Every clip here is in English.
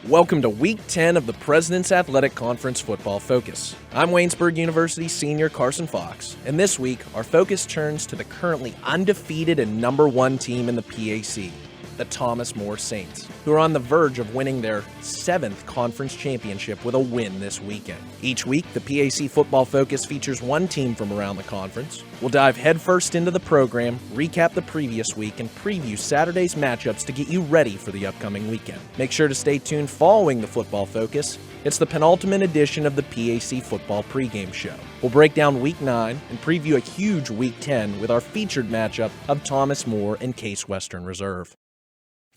Welcome to Week 10 of the President's Athletic Conference Football Focus. I'm Waynesburg University senior Carson Fox, and this week our focus turns to the currently undefeated and number one team in the PAC, the Thomas More Saints, who are on the verge of winning their 7th conference championship with a win this weekend. Each week, the PAC Football Focus features one team from around the conference. We'll dive headfirst into the program, recap the previous week, and preview Saturday's matchups to get you ready for the upcoming weekend. Make sure to stay tuned following the Football Focus. It's the penultimate edition of the PAC Football Pregame Show. We'll break down Week 9 and preview a huge Week 10 with our featured matchup of Thomas More and Case Western Reserve.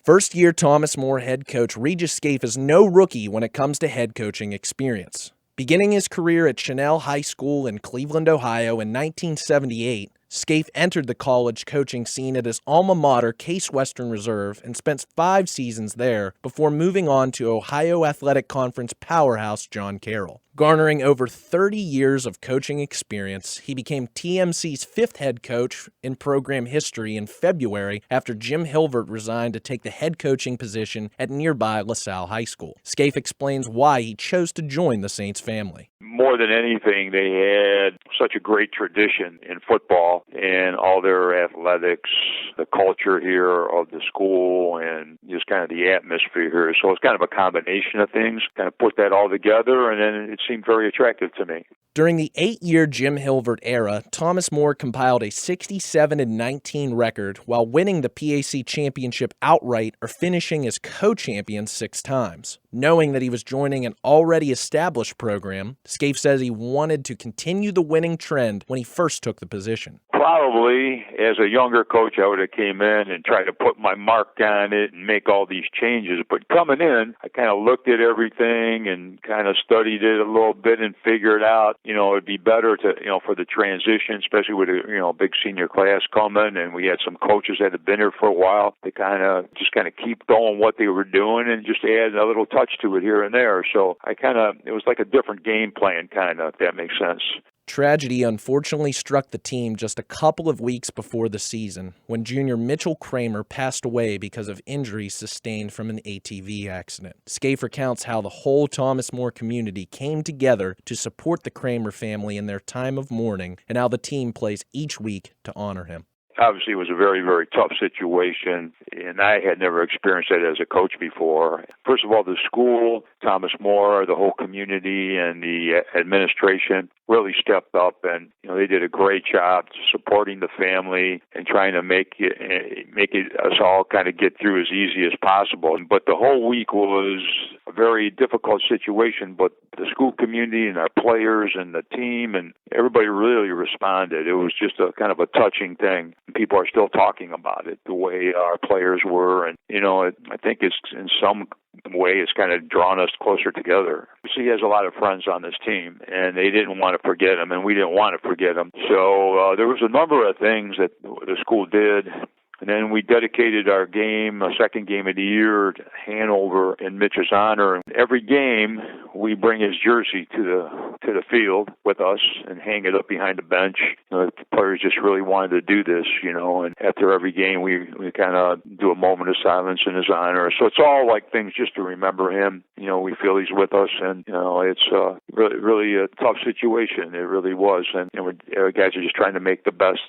First-year Thomas More head coach Regis Scafe is no rookie when it comes to head coaching experience. Beginning his career at Chanel High School in Cleveland, Ohio in 1978, Scafe entered the college coaching scene at his alma mater, Case Western Reserve, and spent 5 seasons there before moving on to Ohio Athletic Conference powerhouse John Carroll. Garnering over 30 years of coaching experience, he became TMC's 5th head coach in program history in February after Jim Hilvert resigned to take the head coaching position at nearby LaSalle High School. Scafe explains why he chose to join the Saints family. More than anything, they had such a great tradition in football and all their athletics, the culture here of the school, and just kind of the atmosphere here. So it's kind of a combination of things, kind of put that all together, and then it seemed very attractive to me. During the 8-year Jim Hilvert era, Thomas More compiled a 67-19 record while winning the PAC championship outright or finishing as co-champion 6 times. Knowing that he was joining an already established program, Scafe says he wanted to continue the winning trend when he first took the position. Probably, as a younger coach, I would have came in and tried to put my mark on it and make all these changes. But coming in, I kind of looked at everything and kind of studied it a little bit and figured out, it'd be better to, for the transition, especially with a, big senior class coming. And we had some coaches that had been here for a while to kind of keep going what they were doing and just add a little touch to it here and there. So it was like a different game plan, if that makes sense. Tragedy unfortunately struck the team just a couple of weeks before the season when junior Mitchell Kramer passed away because of injuries sustained from an ATV accident. Scafe recounts how the whole Thomas More community came together to support the Kramer family in their time of mourning and how the team plays each week to honor him. Obviously, it was a very, very tough situation, and I had never experienced that as a coach before. First of all, the school, Thomas More, the whole community, and the administration really stepped up, and they did a great job supporting the family and trying to make it us all kind of get through as easy as possible. But the whole week was a very difficult situation, but the school community and our players and the team and everybody really responded. It was just a kind of a touching thing. People are still talking about it, the way our players were. And, I think it's in some way it's kind of drawn us closer together. He has a lot of friends on this team, and they didn't want to forget him, and we didn't want to forget him. So there was a number of things that the school did. And then we dedicated our game, a second game of the year, to Hanover in Mitch's honor. And every game, we bring his jersey to the field with us and hang it up behind the bench. The players just really wanted to do this, and after every game, we kind of do a moment of silence in his honor. So it's all like things just to remember him. We feel he's with us, and it's really a tough situation. It really was, and guys are just trying to make the best,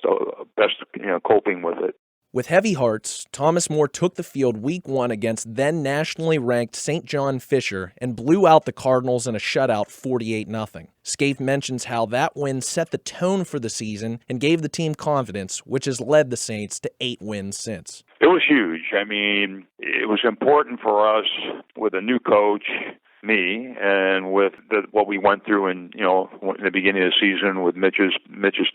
coping with it. With heavy hearts, Thomas More took the field Week 1 against then nationally ranked St. John Fisher and blew out the Cardinals in a shutout 48-0. Scafe mentions how that win set the tone for the season and gave the team confidence, which has led the Saints to 8 wins since. It was huge. It was important for us with a new coach, me, and with what we went through in the beginning of the season with Mitch's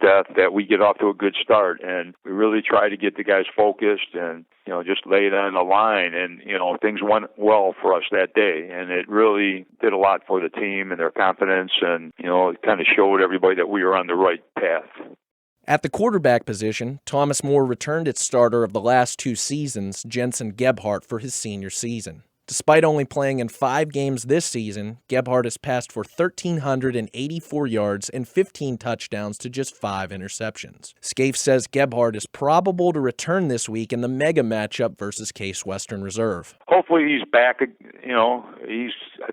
death, that we get off to a good start, and we really try to get the guys focused and just lay it on the line, and things went well for us that day, and it really did a lot for the team and their confidence, and it kind of showed everybody that we were on the right path. At the quarterback position, Thomas More returned its starter of the last 2 seasons, Jensen Gebhardt, for his senior season. Despite only playing in 5 games this season, Gebhardt has passed for 1,384 yards and 15 touchdowns to just 5 interceptions. Scafe says Gebhardt is probable to return this week in the mega matchup versus Case Western Reserve. Hopefully he's back. I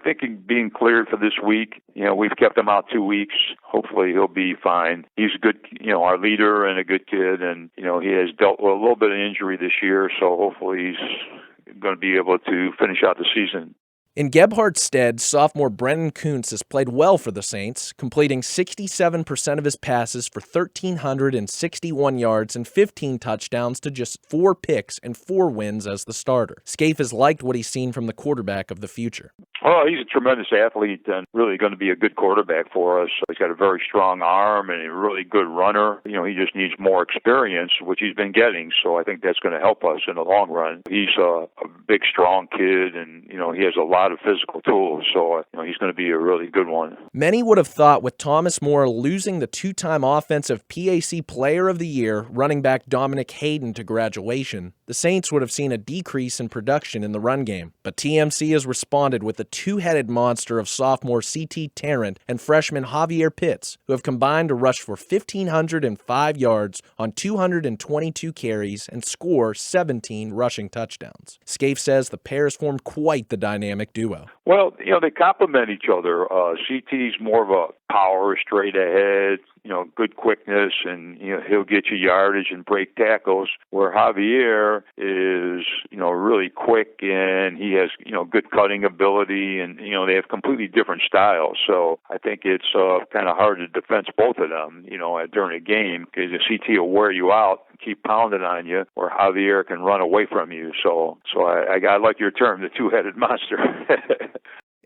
think he's being cleared for this week. We've kept him out 2 weeks. Hopefully he'll be fine. He's a good, our leader and a good kid, and, he has dealt with a little bit of injury this year, so hopefully he's going to be able to finish out the season. In Gebhardt's stead, sophomore Brennan Kuntz has played well for the Saints, completing 67% of his passes for 1,361 yards and 15 touchdowns to just 4 picks and 4 wins as the starter. Scafe has liked what he's seen from the quarterback of the future. Oh, he's a tremendous athlete and really going to be a good quarterback for us. He's got a very strong arm and a really good runner. He just needs more experience, which he's been getting, so I think that's going to help us in the long run. He's a big, strong kid, and, he has a lot of physical tools, so he's going to be a really good one. Many would have thought with Thomas More losing the 2-time Offensive PAC Player of the Year, running back Dominic Hayden, to graduation, the Saints would have seen a decrease in production in the run game. But TMC has responded with the two-headed monster of sophomore C.T. Tarrant and freshman Javier Pitts, who have combined to rush for 1,505 yards on 222 carries and score 17 rushing touchdowns. Scafe says the pair has formed quite the dynamic duo. Well, they complement each other. CT's more of a power, straight ahead, good quickness, and he'll get you yardage and break tackles, where Javier is, really quick, and he has, good cutting ability, and, they have completely different styles. So I think it's kind of hard to defend both of them, during a game, because the CT will wear you out, keep pounding on you, or Javier can run away from you. So I like your term, the two-headed monster.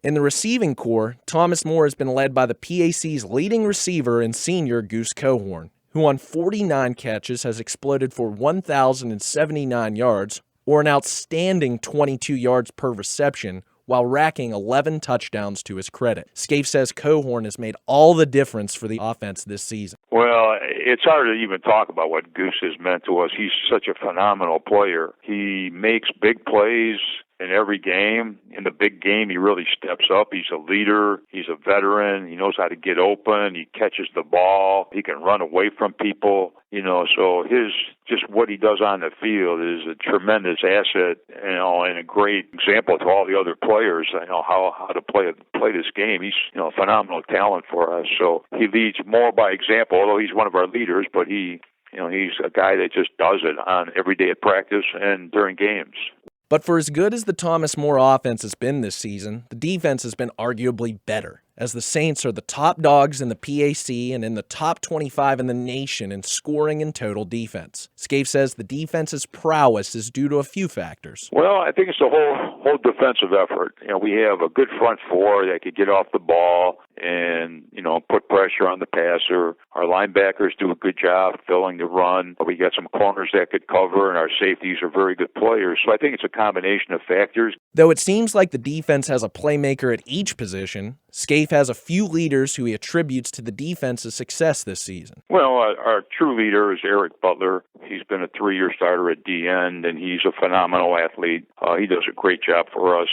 In the receiving corps, Thomas More has been led by the PAC's leading receiver and senior Goose Cohorn, who on 49 catches has exploded for 1,079 yards, or an outstanding 22 yards per reception, while racking 11 touchdowns to his credit. Scafe says Cohorn has made all the difference for the offense this season. Well, it's hard to even talk about what Goose has meant to us. He's such a phenomenal player. He makes big plays in every game. In the big game, he really steps up. He's a leader. He's a veteran. He knows how to get open. He catches the ball. He can run away from people. So just what he does on the field is a tremendous asset, and a great example to all the other players. How to play this game. He's a phenomenal talent for us. So he leads more by example, although he's one of our leaders, but he's a guy that just does it on every day at practice and during games. But for as good as the Thomas More offense has been this season, the defense has been arguably better, as the Saints are the top dogs in the PAC and in the top 25 in the nation in scoring and total defense. Scafe says the defense's prowess is due to a few factors. Well, I think it's the whole defensive effort. We have a good front four that could get off the ball and, put pressure on the passer. Our linebackers do a good job filling the run. We got some corners that could cover, and our safeties are very good players. So I think it's a combination of factors. Though it seems like the defense has a playmaker at each position, Scafe has a few leaders who he attributes to the defense's success this season. Well, our true leader is Eric Butler. He's been a 3-year starter at D-end, and he's a phenomenal athlete. He does a great job for us.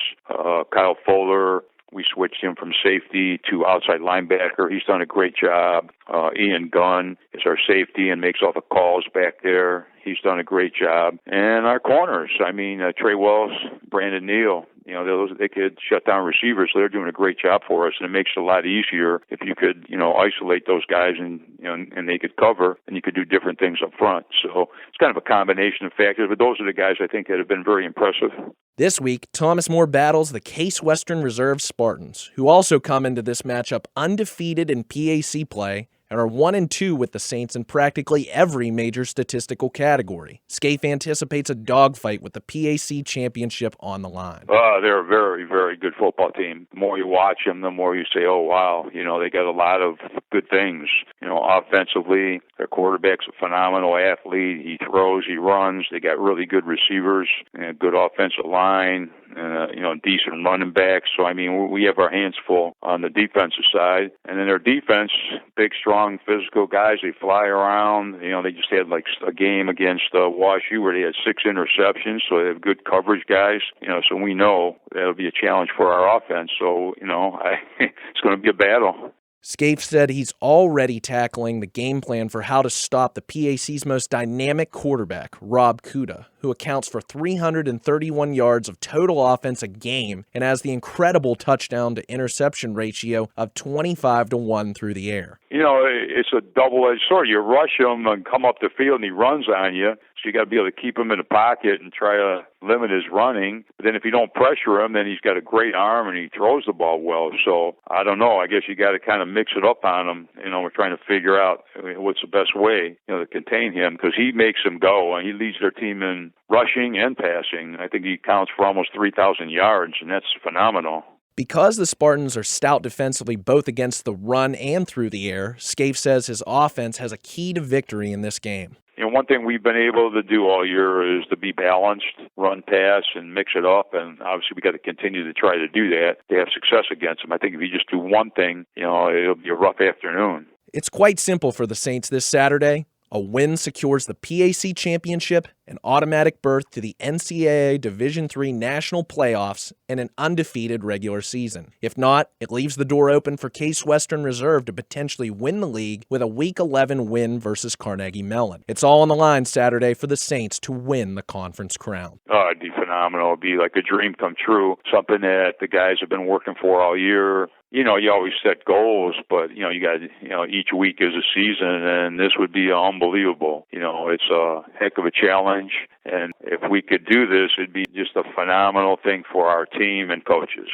Kyle Fuller, we switched him from safety to outside linebacker. He's done a great job. Ian Gunn is our safety and makes all the calls back there. He's done a great job. And our corners, Trey Wells, Brandon Neal, they could shut down receivers, so they're doing a great job for us, and it makes it a lot easier if you could, isolate those guys and they could cover, and you could do different things up front. So it's kind of a combination of factors, but those are the guys I think that have been very impressive. This week, Thomas More battles the Case Western Reserve Spartans, who also come into this matchup undefeated in PAC play and are 1-2 with the Saints in practically every major statistical category. Scafe anticipates a dogfight with the PAC championship on the line. They're a very, very good football team. The more you watch them, the more you say, oh, wow, they got a lot of good things. Offensively, their quarterback's a phenomenal athlete. He throws, he runs. They got really good receivers and a good offensive line. and decent running backs. So, I mean, we have our hands full on the defensive side. And then their defense, big, strong, physical guys, they fly around. They just had like a game against WashU where they had 6 interceptions, so they have good coverage guys. So we know that'll be a challenge for our offense. So, it's going to be a battle. Scafe said he's already tackling the game plan for how to stop the PAC's most dynamic quarterback, Rob Kuda, who accounts for 331 yards of total offense a game and has the incredible touchdown-to-interception ratio of 25-1 through the air. It's a double-edged sword. You rush him and come up the field and he runs on you, so you got to be able to keep him in the pocket and try to limit his running. But then if you don't pressure him, then he's got a great arm and he throws the ball well. So I don't know. I guess you got to kind of mix it up on him. We're trying to figure out what's the best way, to contain him, because he makes them go and he leads their team in rushing and passing. I think he counts for almost 3,000 yards, and that's phenomenal. Because the Spartans are stout defensively both against the run and through the air, Scafe says his offense has a key to victory in this game. One thing we've been able to do all year is to be balanced, run, pass, and mix it up. And obviously we got to continue to try to do that to have success against them. I think if you just do one thing, it'll be a rough afternoon. It's quite simple for the Saints this Saturday. A win secures the PAC championship, an automatic berth to the NCAA Division III national playoffs, and an undefeated regular season. If not, it leaves the door open for Case Western Reserve to potentially win the league with a Week 11 win versus Carnegie Mellon. It's all on the line Saturday for the Saints to win the conference crown. Oh, it'd be phenomenal. It'd be like a dream come true, something that the guys have been working for all year. You always set goals, but, you got, each week is a season, and this would be unbelievable. It's a heck of a challenge, and if we could do this, it'd be just a phenomenal thing for our team and coaches.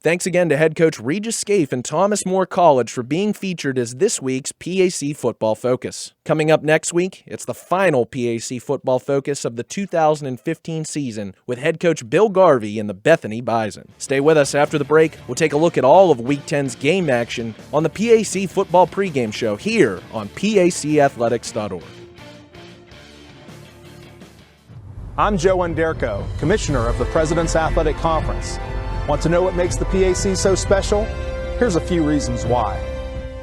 Thanks again to head coach Regis Scafe and Thomas More College for being featured as this week's PAC Football Focus. Coming up next week, it's the final PAC Football Focus of the 2015 season with head coach Bill Garvey and the Bethany Bison. Stay with us after the break. We'll take a look at all of Week 10's game action on the PAC Football Pregame Show here on PACathletics.org. I'm Joe Anderko, Commissioner of the President's Athletic Conference. Want to know what makes the PAC so special? Here's a few reasons why.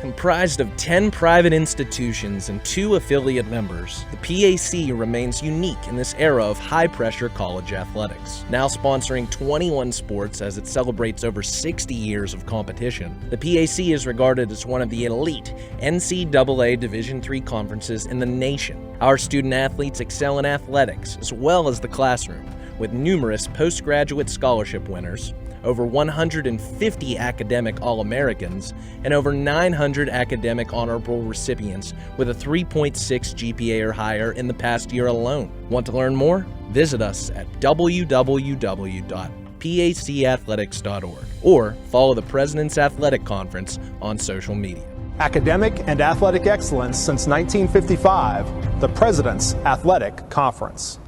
Comprised of 10 private institutions and 2 affiliate members, the PAC remains unique in this era of high-pressure college athletics. Now sponsoring 21 sports as it celebrates over 60 years of competition, the PAC is regarded as one of the elite NCAA Division III conferences in the nation. Our student-athletes excel in athletics as well as the classroom, with numerous postgraduate scholarship winners, over 150 academic All-Americans, and over 900 academic honorable recipients with a 3.6 GPA or higher in the past year alone. Want to learn more? Visit us at www.pacathletics.org or follow the President's Athletic Conference on social media. Academic and athletic excellence since 1955, the President's Athletic Conference.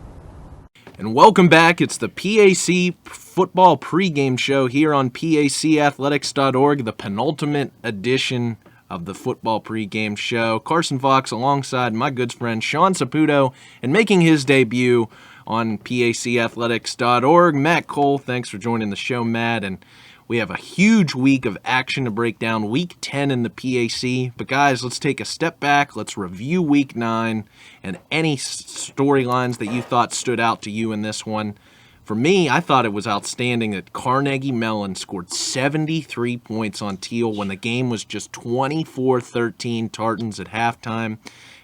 And welcome back. It's the PAC Football Pregame Show here on PACathletics.org, the penultimate edition of the Football Pregame Show. Carson Fox alongside my good friend Sean Saputo, and making his debut on PACathletics.org, Matt Koll. Thanks for joining the show, Matt. And we have a huge week of action to break down, Week 10 in the PAC. But guys, let's take a step back. Let's review Week 9 and any storylines that you thought stood out to you in this one. For me, I thought it was outstanding that Carnegie Mellon scored 73 points on Teal when the game was just 24-13 Tartans at halftime.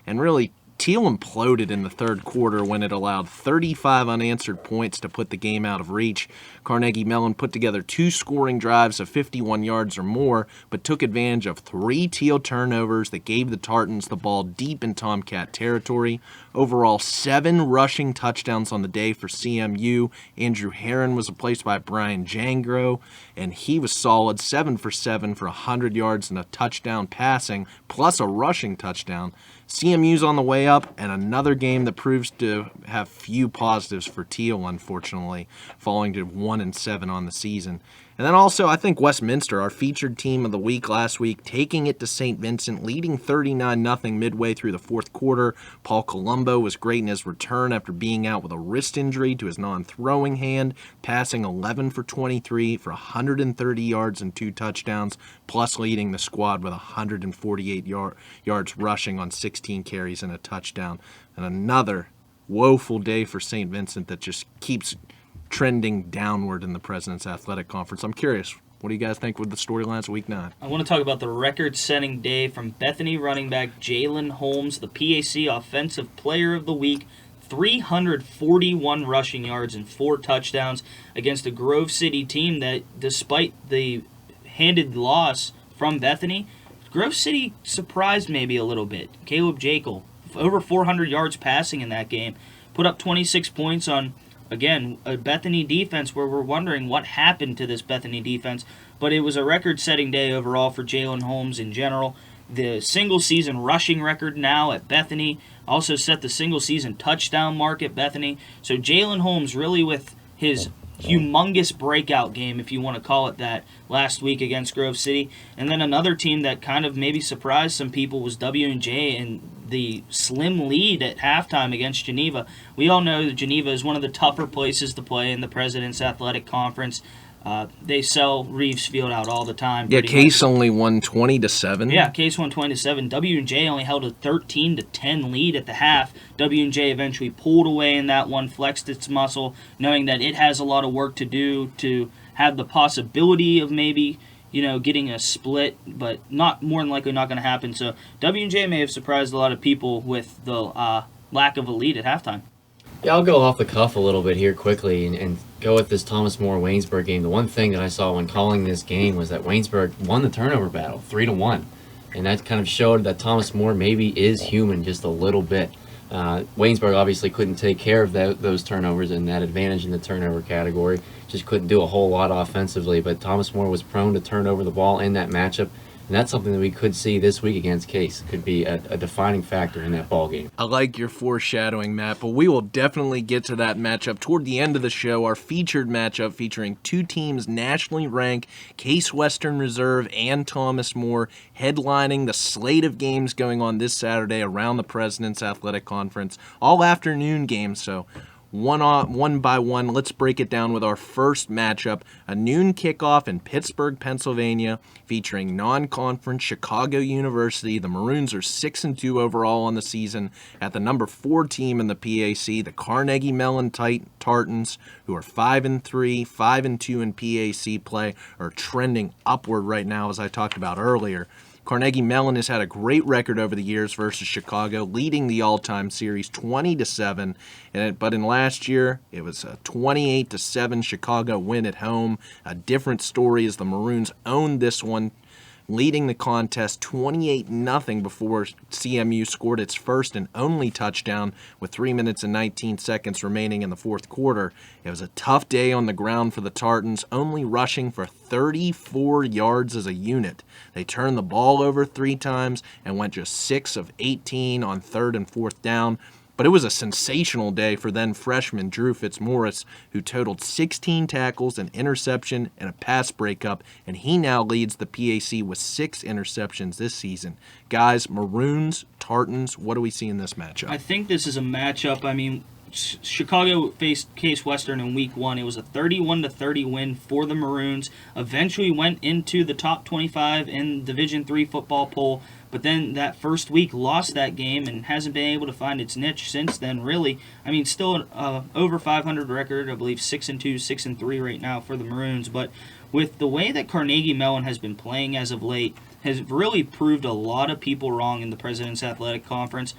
And really, Teal imploded in the third quarter when it allowed 35 unanswered points to put the game out of reach. Carnegie Mellon put together 2 scoring drives of 51 yards or more, but took advantage of 3 Teal turnovers that gave the Tartans the ball deep in Tomcat territory. Overall, 7 rushing touchdowns on the day for CMU. Andrew Herron was replaced by Brian Jangro, and he was solid, 7 for 7 for 100 yards and a touchdown passing, plus a rushing touchdown. CMU's on the way up, and another game that proves to have few positives for Teal, unfortunately, falling to 1-7 on the season. And then also, I think Westminster, our featured team of the week last week, taking it to St. Vincent, leading 39-0 midway through the fourth quarter. Paul Colombo was great in his return after being out with a wrist injury to his non-throwing hand, passing 11 for 23 for 130 yards and 2 touchdowns, plus leading the squad with 148 yards rushing on 16 carries and a touchdown. And another woeful day for St. Vincent that just keeps trending downward in the President's Athletic Conference. I'm curious, what do you guys think with the storylines week 9? I want to talk about the record-setting day from Bethany running back Jalen Holmes, the PAC Offensive Player of the Week, 341 rushing yards and 4 touchdowns against a Grove City team that, despite the handed loss from Bethany, Grove City surprised maybe a little bit. Caleb Jekyll, over 400 yards passing in that game, put up 26 points on, again, a Bethany defense where we're wondering what happened to this Bethany defense, but it was a record-setting day overall for Jalen Holmes in general. The single-season rushing record now at Bethany also set the single-season touchdown mark at Bethany. So Jalen Holmes really with his humongous breakout game, if you want to call it that, last week against Grove City. And then another team that kind of maybe surprised some people was W&J and the slim lead at halftime against Geneva. We all know that Geneva is one of the tougher places to play in the President's Athletic Conference. They sell Reeves Field out all the time. Yeah, Case only won 20-7. Yeah, Case won 20-7. W&J only held a 13-10 lead at the half. W&J eventually pulled away in that one, flexed its muscle, knowing that it has a lot of work to do to have the possibility of maybe, getting a split, but not more than likely not going to happen. So W&J may have surprised a lot of people with the lack of a lead at halftime. Yeah, I'll go off the cuff a little bit here quickly and go with this Thomas More-Waynesburg game. The one thing that I saw when calling this game was that Waynesburg won the turnover battle 3-1. And that kind of showed that Thomas More maybe is human just a little bit. Waynesburg obviously couldn't take care of those turnovers and that advantage in the turnover category. Just couldn't do a whole lot offensively. But Thomas More was prone to turn over the ball in that matchup. And that's something that we could see this week against Case. Could be a defining factor in that ball game. I like your foreshadowing, Matt, but we will definitely get to that matchup toward the end of the show, our featured matchup featuring two teams nationally ranked, Case Western Reserve and Thomas More, headlining the slate of games going on this Saturday around the President's Athletic Conference. All afternoon games, so one by one, let's break it down with our first matchup, a noon kickoff in Pittsburgh, Pennsylvania, featuring non-conference Chicago University. The Maroons are 6-2 overall on the season at the number 4 team in the PAC, the Carnegie Mellon Tartans, who are 5-3, 5-2 in PAC play, are trending upward right now, as I talked about earlier. Carnegie Mellon has had a great record over the years versus Chicago, leading the all-time series 20-7. But in last year, it was a 28-7 Chicago win at home. A different story as the Maroons owned this one, leading the contest 28-0 before CMU scored its first and only touchdown with 3 minutes and 19 seconds remaining in the fourth quarter. It was a tough day on the ground for the Tartans, only rushing for 34 yards as a unit. They turned the ball over 3 times and went just 6 of 18 on 3rd and 4th down. But it was a sensational day for then freshman Drew Fitzmaurice, who totaled 16 tackles, an interception, and a pass breakup, and he now leads the PAC with 6 interceptions this season. Guys, Maroons, Tartans, what do we see in this matchup? I think this is a matchup, Chicago faced Case Western in week 1. It was a 31-30 win for the Maroons. Eventually went into the top 25 in Division III football poll, but then that first week lost that game and hasn't been able to find its niche since then, really. Still an over 500 record, I believe 6-2, 6-3 right now for the Maroons, but with the way that Carnegie Mellon has been playing as of late, has really proved a lot of people wrong in the President's Athletic Conference,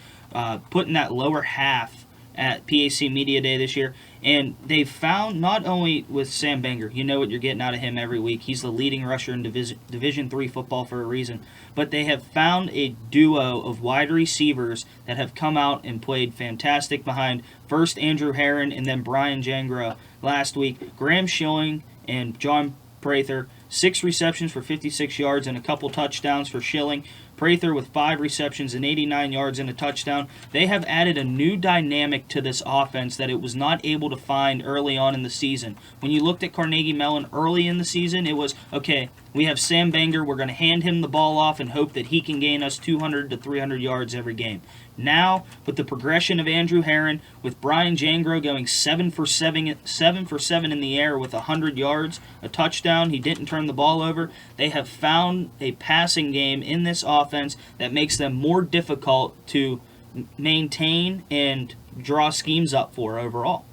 putting that lower half at PAC Media Day this year, and they've found, not only with Sam Banger, you know what you're getting out of him every week, he's the leading rusher in Division III football for a reason, but they have found a duo of wide receivers that have come out and played fantastic behind first Andrew Herron and then Brian Jangra last week. Graham Schilling and John Prather, 6 receptions for 56 yards and a couple touchdowns for Schilling. Prather with 5 receptions and 89 yards and a touchdown. They have added a new dynamic to this offense that it was not able to find early on in the season. When you looked at Carnegie Mellon early in the season, it was, okay, we have Sam Banger, we're going to hand him the ball off and hope that he can gain us 200 to 300 yards every game. Now, with the progression of Andrew Herron, with Brian Jangro going 7 for 7 in the air with 100 yards, a touchdown, he didn't turn the ball over, they have found a passing game in this offense that makes them more difficult to maintain and draw schemes up for overall.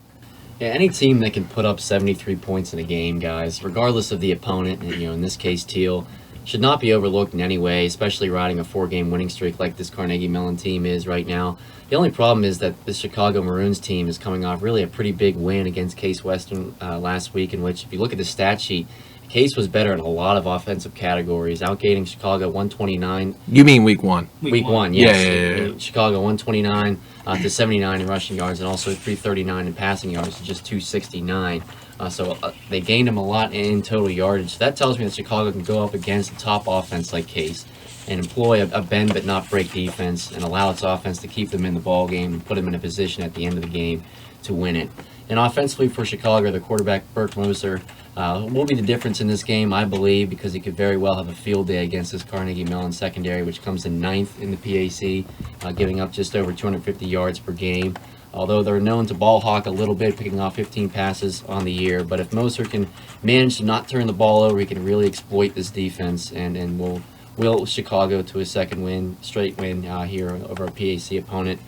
Yeah, any team that can put up 73 points in a game, guys, regardless of the opponent, and, in this case Teal, should not be overlooked in any way, especially riding a 4-game winning streak like this Carnegie Mellon team is right now. The only problem is that the Chicago Maroons team is coming off really a pretty big win against Case Western last week, in which, if you look at the stat sheet, Case was better in a lot of offensive categories, outgating Chicago 129. You mean week 1? Week one, yes. Yeah. Chicago 129 to 79 in rushing yards, and also 339 in passing yards to just 269. So they gained him a lot in total yardage. So that tells me that Chicago can go up against a top offense like Case and employ a bend but not break defense and allow its offense to keep them in the ball game and put them in a position at the end of the game to win it. And offensively for Chicago, the quarterback Bert Moser will be the difference in this game, I believe, because he could very well have a field day against this Carnegie Mellon secondary, which comes in 9th in the PAC, giving up just over 250 yards per game. Although they're known to ball hawk a little bit, picking off 15 passes on the year. But if Moser can manage to not turn the ball over, he can really exploit this defense and will Chicago to a straight win here over a PAC opponent.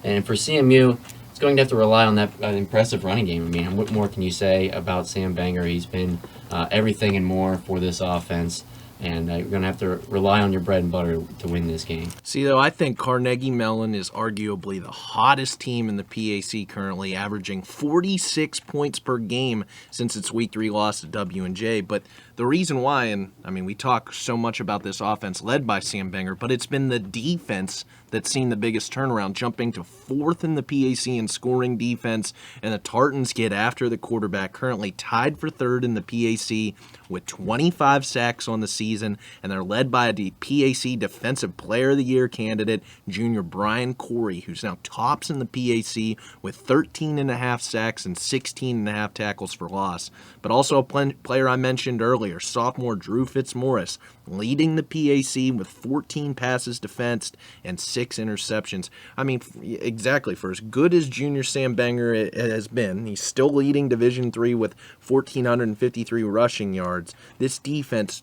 And for CMU, it's going to have to rely on that impressive running game. I mean, what more can you say about Sam Banger? He's been everything and more for this offense. And you're going to have to rely on your bread and butter to win this game. See, though, I think Carnegie Mellon is arguably the hottest team in the PAC currently, averaging 46 points per game since its Week 3 loss to W&J. But the reason why, and I mean, we talk so much about this offense led by Sam Banger, but it's been the defense that's seen the biggest turnaround, jumping to 4th in the PAC in scoring defense, and the Tartans get after the quarterback, currently tied for 3rd in the PAC with 25 sacks on the season, and they're led by a PAC Defensive Player of the Year candidate, junior Brian Corey, who's now tops in the PAC with 13.5 sacks and 16.5 tackles for loss. But also a player I mentioned earlier, sophomore Drew Fitzmaurice, leading the PAC with 14 passes defensed and 6 interceptions. I mean, exactly, for as good as junior Sam Banger has been, he's still leading Division III with 1,453 rushing yards. This defense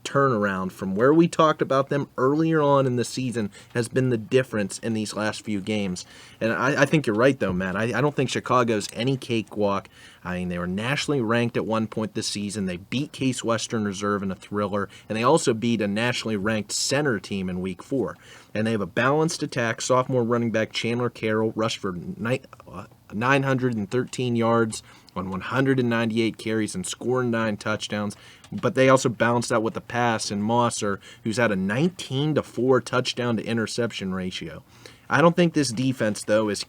turnaround from where we talked about them earlier on in the season has been the difference in these last few games. And I think you're right, though, Matt. I don't think Chicago's any cakewalk. I mean, they were nationally ranked at one point this season. They beat Case Western Reserve in a thriller, and they also beat a nationally ranked center team in Week 4. And they have a balanced attack. Sophomore running back Chandler Carroll rushed for 913 yards on 198 carries and scored 9 touchdowns. But they also balanced out with the pass in Mosser, who's had a 19-4 touchdown to interception ratio. I don't think this defense, though, is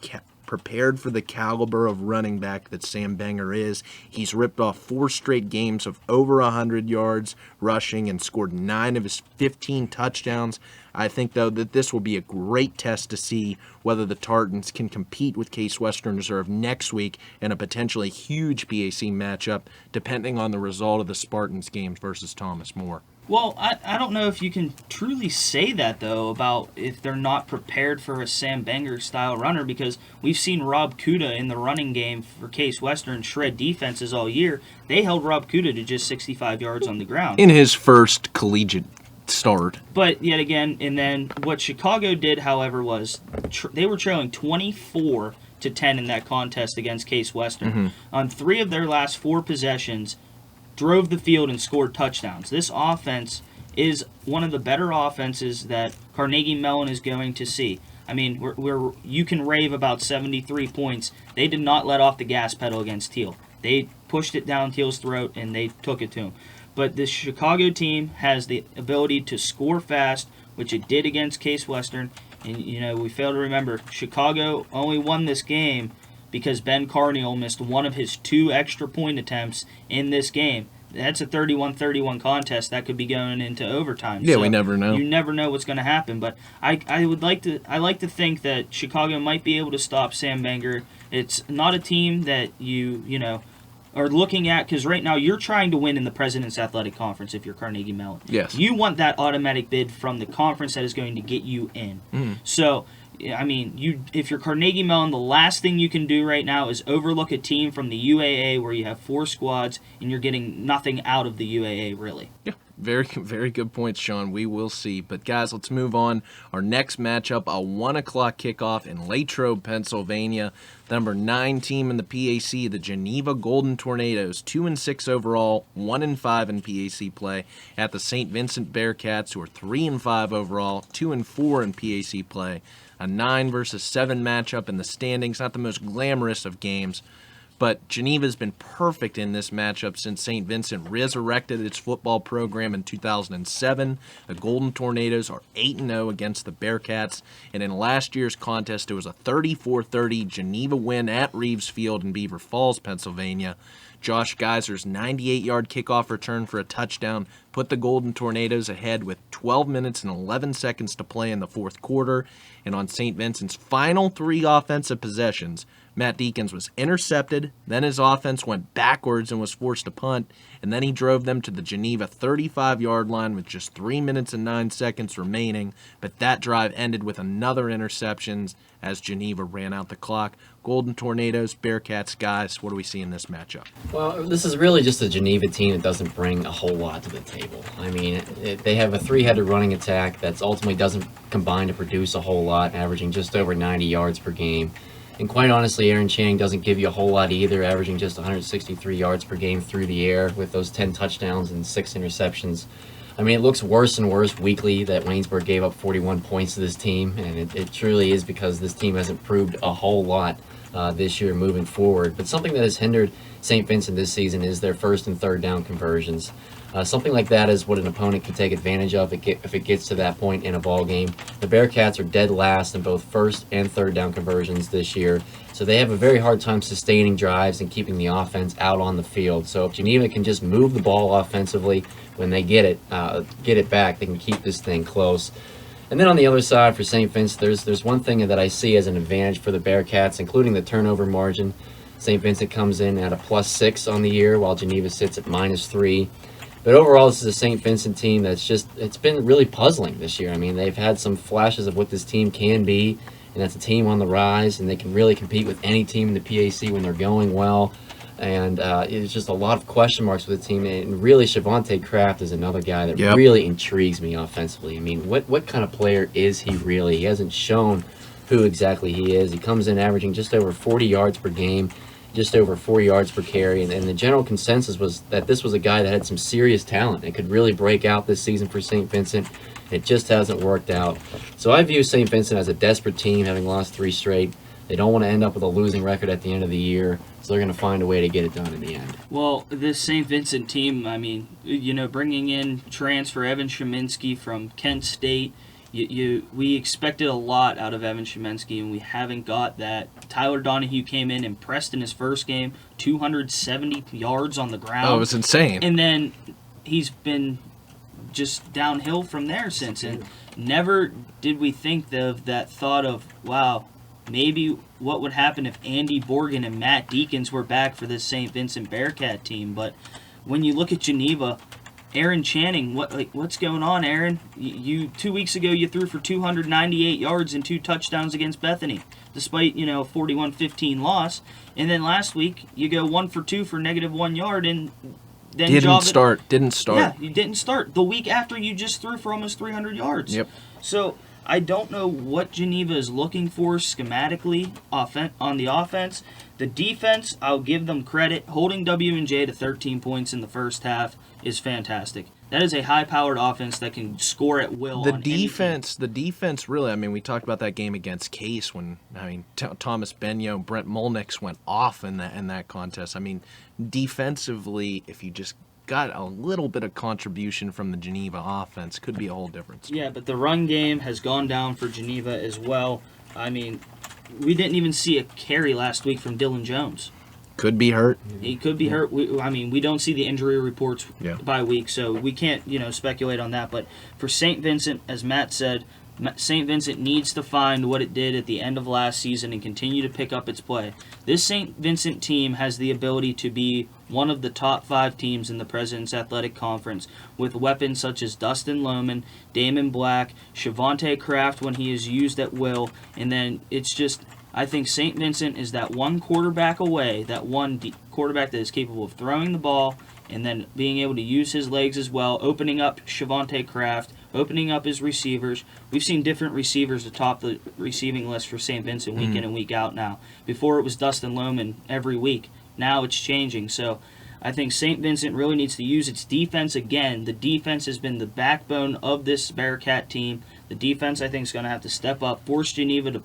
prepared for the caliber of running back that Sam Banger is. He's ripped off 4 straight games of over 100 yards rushing and scored 9 of his 15 touchdowns. I think, though, that this will be a great test to see whether the Tartans can compete with Case Western Reserve next week in a potentially huge PAC matchup, depending on the result of the Spartans games versus Thomas More. Well, I don't know if you can truly say that, though, about if they're not prepared for a Sam Banger-style runner, because we've seen Rob Kuda in the running game for Case Western shred defenses all year. They held Rob Kuda to just 65 yards on the ground. In his first collegiate start. But yet again, and then what Chicago did, however, was they were trailing 24-10 in that contest against Case Western. Mm-hmm. On 3 of their last 4 possessions, drove the field and scored touchdowns. This offense is one of the better offenses that Carnegie Mellon is going to see. I mean, you can rave about 73 points. They did not let off the gas pedal against Teal. They pushed it down Teal's throat, and they took it to him. But this Chicago team has the ability to score fast, which it did against Case Western. And, we fail to remember, Chicago only won this game because Ben Carneal missed one of his 2 extra point attempts in this game. that's a 31-31 contest that could be going into overtime. Yeah, so we never know. You never know what's going to happen. But I like to think that Chicago might be able to stop Sam Bangor. It's not a team that you know are looking at, because right now you're trying to win in the President's Athletic Conference if you're Carnegie Mellon. Yes. You want that automatic bid from the conference that is going to get you in. So, I mean, if you're Carnegie Mellon, the last thing you can do right now is overlook a team from the UAA where you have 4 squads and you're getting nothing out of the UAA, really. Yeah, very, very good points, Sean. We will see. But, guys, let's move on. Our next matchup, a 1 o'clock kickoff in Latrobe, Pennsylvania. The number 9 team in the PAC, the Geneva Golden Tornadoes, 2-6 overall, 1-5 in PAC play. At the St. Vincent Bearcats, who are 3-5 overall, 2-4 in PAC play. A 9 versus 7 matchup in the standings. Not the most glamorous of games, but Geneva's been perfect in this matchup since St. Vincent resurrected its football program in 2007. The Golden Tornadoes are 8-0 against the Bearcats, and in last year's contest, it was a 34-30 Geneva win at Reeves Field in Beaver Falls, Pennsylvania. Josh Geiser's 98-yard kickoff return for a touchdown put the Golden Tornadoes ahead with 12 minutes and 11 seconds to play in the fourth quarter. And on St. Vincent's final 3 offensive possessions, Matt Deacons was intercepted, then his offense went backwards and was forced to punt, and then he drove them to the Geneva 35-yard line with just 3 minutes and 9 seconds remaining, but that drive ended with another interception as Geneva ran out the clock. Golden Tornadoes, Bearcats, guys, what do we see in this matchup? Well, this is really just a Geneva team that doesn't bring a whole lot to the table. I mean, they have a 3-headed running attack that ultimately doesn't combine to produce a whole lot, averaging just over 90 yards per game. And quite honestly, Aaron Channing doesn't give you a whole lot either, averaging just 163 yards per game through the air with those 10 touchdowns and 6 interceptions. I mean, it looks worse and worse weekly that Waynesburg gave up 41 points to this team, and it truly is because this team hasn't proved a whole lot this year moving forward. But something that has hindered St. Vincent this season is their first and third down conversions. Something like that is what an opponent can take advantage of if it gets to that point in a ball game. The Bearcats are dead last in both first and third down conversions this year, so they have a very hard time sustaining drives and keeping the offense out on the field. So if Geneva can just move the ball offensively when they get it back, they can keep this thing close. And then on the other side for St. Vincent, there's one thing that I see as an advantage for the Bearcats, including the turnover margin. St. Vincent comes in at a +6 on the year, while Geneva sits at -3. But overall, this is a St. Vincent team it's been really puzzling this year. I mean, they've had some flashes of what this team can be, and that's a team on the rise, and they can really compete with any team in the PAC when they're going well. And it's just a lot of question marks with the team. And really, Shavonte Kraft is another guy that really intrigues me offensively. I mean, what kind of player is he really? He hasn't shown who exactly he is. He comes in averaging just over 40 yards per game, just over 4 yards per carry, and the general consensus was that this was a guy that had some serious talent and could really break out this season for St. Vincent. It just hasn't worked out. So I view St. Vincent as a desperate team, having lost 3 straight. They don't want to end up with a losing record at the end of the year, so they're going to find a way to get it done in the end. Well, this St. Vincent team, I mean, bringing in transfer Evan Sheminsky from Kent State, we expected a lot out of Evan Sheminsky, and we haven't got that. Tyler Donahue came in, impressed in his first game, 270 yards on the ground. Oh, it was insane. And then he's been just downhill from there since. And never did we think of that thought of, wow, maybe what would happen if Andy Borgen and Matt Deacons were back for this St. Vincent Bearcat team. But when you look at Geneva, Aaron Channing, what's going on, Aaron? You 2 weeks ago you threw for 298 yards and 2 touchdowns against Bethany, despite a 41-15 loss. And then last week you go 1 for 2 for -1 yard, and then didn't start. Yeah, you didn't start the week after you just threw for almost 300 yards. Yep. So I don't know what Geneva is looking for schematically on the offense. The defense, I'll give them credit. Holding W&J to 13 points in the first half is fantastic. That is a high-powered offense that can score at will. The defense really, I mean, we talked about that game against Case when, Thomas Benyo, Brent Molnix went off in that contest. I mean, defensively, if you just got a little bit of contribution from the Geneva offense, could be a whole difference. Yeah, but the run game has gone down for Geneva as well. I mean, we didn't even see a carry last week from Dylan Jones. Could be hurt. He could be hurt. We don't see the injury reports by week, so we can't, speculate on that. But for St. Vincent, as Matt said, St. Vincent needs to find what it did at the end of last season and continue to pick up its play. This St. Vincent team has the ability to be one of the top 5 teams in the President's Athletic Conference with weapons such as Dustin Lohman, Damon Black, Shavonte Kraft when he is used at will, and then it's just, I think St. Vincent is that one quarterback away, that one quarterback that is capable of throwing the ball and then being able to use his legs as well, opening up Shavonte Kraft, opening up his receivers. We've seen different receivers atop the receiving list for St. Vincent week in and week out now. Before it was Dustin Lohman every week. Now it's changing. So I think St. Vincent really needs to use its defense again. The defense has been the backbone of this Bearcat team. The defense, I think, is going to have to step up, force Geneva's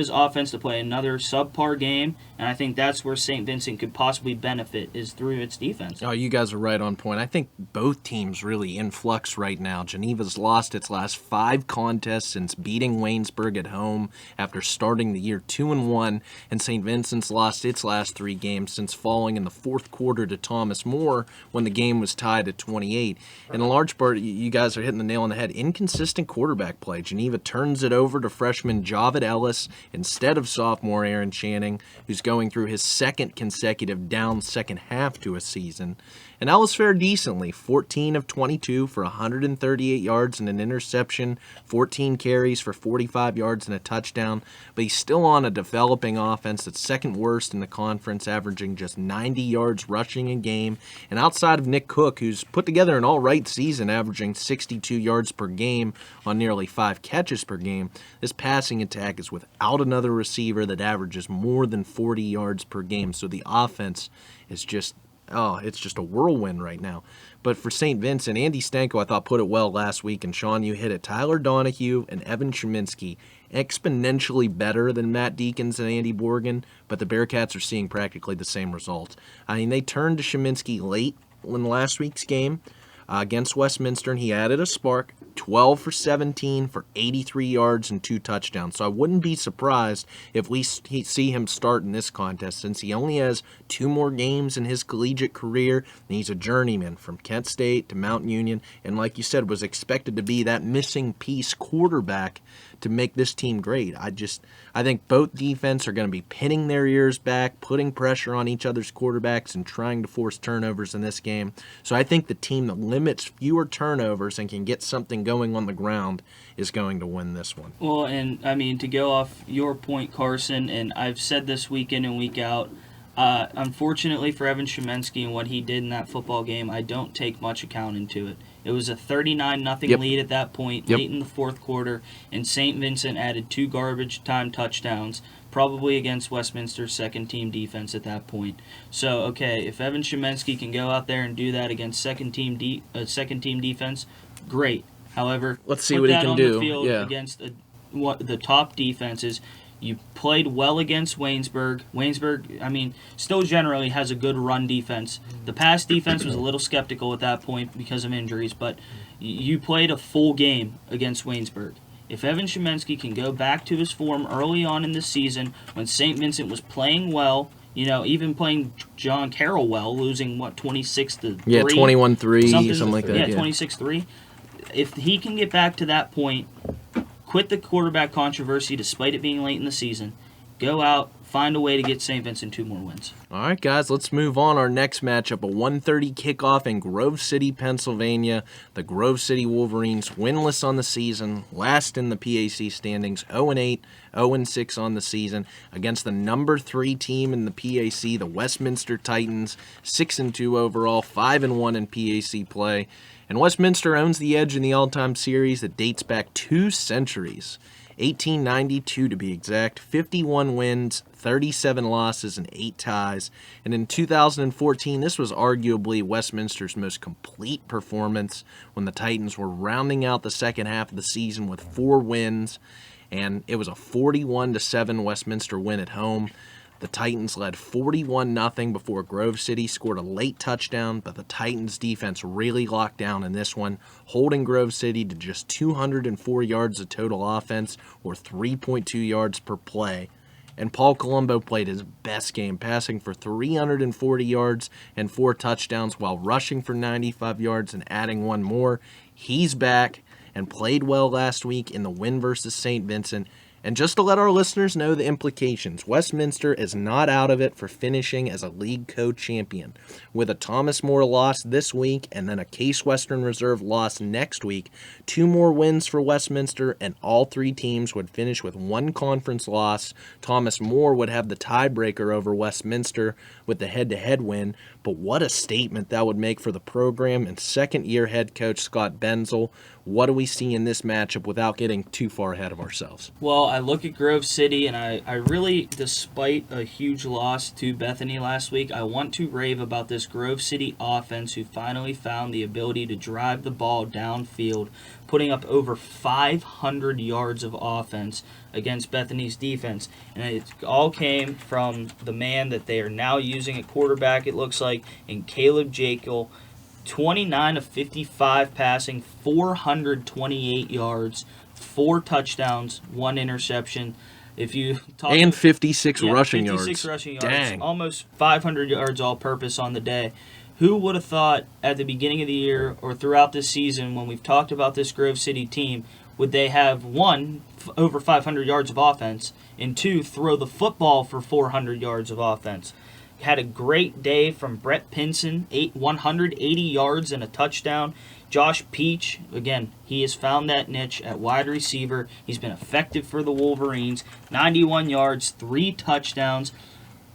offense to play another subpar game, and I think that's where St. Vincent could possibly benefit, is through its defense. Oh, you guys are right on point. I think both teams really in flux right now. Geneva's lost its last 5 contests since beating Waynesburg at home after starting the year 2-1, and St. Vincent's lost its last 3 games since falling in the 4th quarter to Thomas More when the game was tied at 28. In a large part, you guys are hitting the nail on the head. Inconsistent quarterback play. Geneva turns it over to freshman Javid Ellis instead of sophomore Aaron Channing, who's going through his 2nd consecutive down second half to a season. And Ellis fared decently, 14 of 22 for 138 yards and an interception, 14 carries for 45 yards and a touchdown, but he's still on a developing offense that's 2nd worst in the conference, averaging just 90 yards rushing a game. And outside of Nick Cook, who's put together an all-right season, averaging 62 yards per game on nearly 5 catches per game, this passing attack is without another receiver that averages more than 40 yards per game. So the offense is just it's just a whirlwind right now. But for St. Vincent, Andy Stanko, I thought, put it well last week, and Sean, you hit it. Tyler Donahue and Evan Cheminsky, exponentially better than Matt Deacons and Andy Borgen, but the Bearcats are seeing practically the same results. I mean, they turned to Cheminsky late in last week's game against Westminster, and he added a spark, 12 for 17 for 83 yards and 2 touchdowns. So I wouldn't be surprised if we see him start in this contest, since he only has 2 more games in his collegiate career, and he's a journeyman from Kent State to Mount Union, and like you said, was expected to be that missing piece quarterback to make this team great. I think both defense are going to be pinning their ears back, putting pressure on each other's quarterbacks, and trying to force turnovers in this game. So I think the team that limits fewer turnovers and can get something going on the ground is going to win this one. Well, and I mean, to go off your point, Carson, and I've said this week in and week out, unfortunately for Evan Cheminsky and what he did in that football game, I don't take much account into it. It was a 39-0 lead at that point, late in the 4th quarter, and St. Vincent added 2 garbage time touchdowns, probably against Westminster's 2nd-team defense at that point. So, okay, if Evan Cheminsky can go out there and do that against second-team defense, great. However, let's see what he can do. The field against the top defenses. You played well against Waynesburg. Waynesburg, I mean, still generally has a good run defense. The pass defense was a little skeptical at that point because of injuries, but you played a full game against Waynesburg. If Evan Cheminsky can go back to his form early on in the season when St. Vincent was playing well, even playing John Carroll well, losing, 26-3? Yeah, 21-3, something like that. Yeah, 26-3. If he can get back to that point, quit the quarterback controversy despite it being late in the season, go out, find a way to get St. Vincent 2 more wins. All right, guys, let's move on. Our next matchup, a 1:30 kickoff in Grove City, Pennsylvania. The Grove City Wolverines, winless on the season, last in the PAC standings, 0-8, 0-6 on the season, against the number 3 team in the PAC, the Westminster Titans, 6-2 overall, 5-1 in PAC play. And Westminster owns the edge in the all-time series that dates back 2 centuries. 1892 to be exact, 51 wins, 37 losses, and 8 ties. And in 2014, this was arguably Westminster's most complete performance when the Titans were rounding out the second half of the season with 4 wins, and it was a 41-7 Westminster win at home. The Titans led 41-0 before Grove City scored a late touchdown, but the Titans' defense really locked down in this one, holding Grove City to just 204 yards of total offense, or 3.2 yards per play. And Paul Colombo played his best game, passing for 340 yards and 4 touchdowns while rushing for 95 yards and adding one more. He's back and played well last week in the win versus St. Vincent. And just to let our listeners know the implications, Westminster is not out of it for finishing as a league co-champion. With a Thomas More loss this week and then a Case Western Reserve loss next week, 2 more wins for Westminster and all 3 teams would finish with 1 conference loss. Thomas More would have the tiebreaker over Westminster with the head-to-head win, but what a statement that would make for the program and second-year head coach Scott Benzel. What do we see in this matchup without getting too far ahead of ourselves? Well, I look at Grove City, and I really, despite a huge loss to Bethany last week, I want to rave about this Grove City offense who finally found the ability to drive the ball downfield, putting up over 500 yards of offense against Bethany's defense. And it all came from the man that they are now using at quarterback, it looks like, in Caleb Jekyll. 29 of 55 passing, 428 yards, 4 touchdowns, 1 interception. If you talk and 56 rushing 56 yards. rushing yards. Dang. Almost 500 yards all-purpose on the day. Who would have thought at the beginning of the year or throughout this season when we've talked about this Grove City team, would they have, 1, over 500 yards of offense, and 2, throw the football for 400 yards of offense? Had a great day from Brett Pinson, 180 yards and a touchdown. Josh Peach, again, he has found that niche at wide receiver. He's been effective for the Wolverines. 91 yards, 3 touchdowns.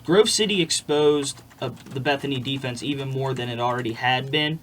Grove City exposed the Bethany defense even more than it already had been,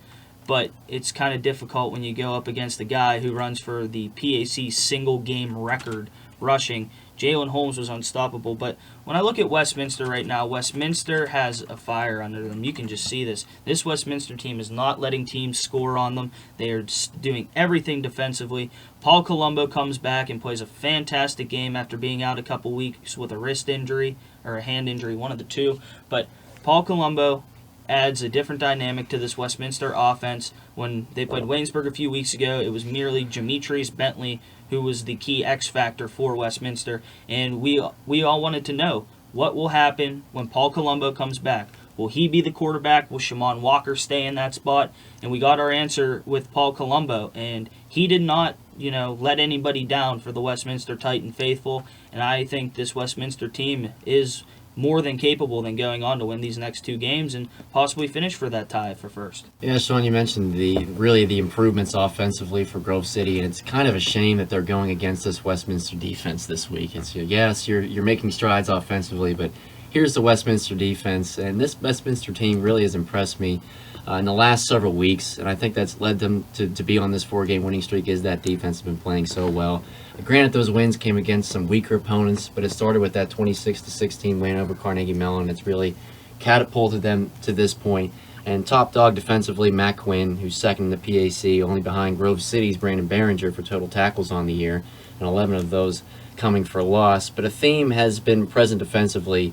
but it's kind of difficult when you go up against the guy who runs for the PAC single-game record rushing. Jalen Holmes was unstoppable, but when I look at Westminster right now, Westminster has a fire under them. You can just see this. This Westminster team is not letting teams score on them. They are doing everything defensively. Paul Colombo comes back and plays a fantastic game after being out a couple weeks with a wrist injury or a hand injury, one of the two. But Paul Colombo adds a different dynamic to this Westminster offense. When they played Waynesburg a few weeks ago, it was merely Jametris Bentley who was the key X factor for Westminster, and we all wanted to know what will happen when Paul Colombo comes back. Will he be the quarterback? Will Shamon Walker stay in that spot? And we got our answer with Paul Colombo, and he did not, let anybody down for the Westminster Titan faithful, and I think this Westminster team is more than capable than going on to win these next 2 games and possibly finish for that tie for first. Yeah, Sean, you mentioned the improvements offensively for Grove City, and it's kind of a shame that they're going against this Westminster defense this week. It's yes, you're making strides offensively, but here's the Westminster defense, and this Westminster team really has impressed me in the last several weeks, and I think that's led them to be on this 4-game winning streak. Is that defense has been playing so well. Granted, those wins came against some weaker opponents, but it started with that 26-16 win over Carnegie Mellon. It's really catapulted them to this point. And top dog defensively, Matt Quinn, who's second in the PAC, only behind Grove City's Brandon Behringer for total tackles on the year, and 11 of those coming for a loss. But a theme has been present defensively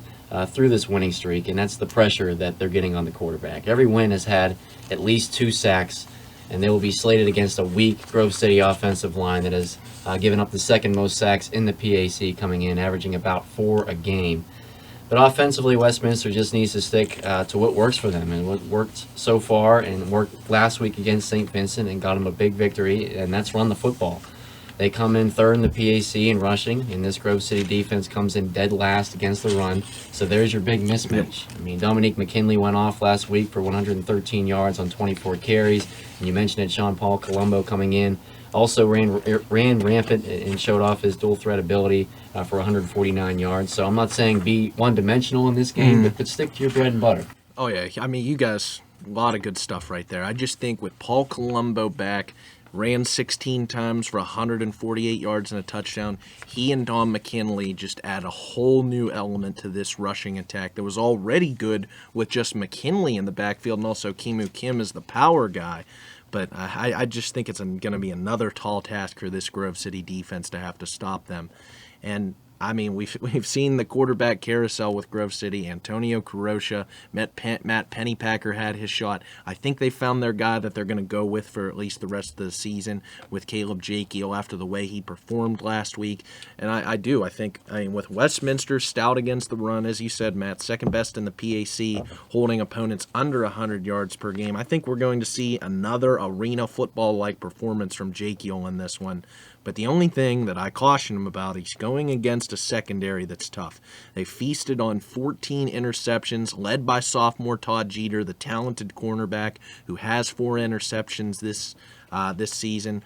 through this winning streak, and that's the pressure that they're getting on the quarterback. Every win has had at least 2 sacks, and they will be slated against a weak Grove City offensive line that has given up the second most sacks in the PAC, coming in, averaging about 4 a game. But offensively, Westminster just needs to stick to what works for them, and what worked so far and worked last week against St. Vincent and got them a big victory, and that's run the football. They come in 3rd in the PAC in rushing, and this Grove City defense comes in dead last against the run. So there's your big mismatch. I mean, Dominique McKinley went off last week for 113 yards on 24 carries. And you mentioned it, Sean Paul Colombo coming in. Also ran rampant and showed off his dual threat ability for 149 yards. So I'm not saying be one-dimensional in this game, but stick to your bread and butter. Oh, yeah. I mean, you guys, a lot of good stuff right there. I just think with Paul Colombo back, ran 16 times for 148 yards and a touchdown. He and Dom McKinley just add a whole new element to this rushing attack that was already good with just McKinley in the backfield, and also Kimu Kim as the power guy. But I just think it's going to be another tall task for this Grove City defense to have to stop them. And I mean, we've seen the quarterback carousel with Grove City. Antonio Carosha, Matt Pennypacker had his shot. I think they found their guy that they're going to go with for at least the rest of the season with Caleb Jakiel after the way he performed last week. And I think with Westminster stout against the run, as you said, Matt, second best in the PAC, holding opponents under 100 yards per game. I think we're going to see another arena football-like performance from Jakiel in this one. But the only thing that I caution him about is going against a secondary that's tough. They feasted on 14 interceptions, led by sophomore Todd Jeter, the talented cornerback who has 4 interceptions this season.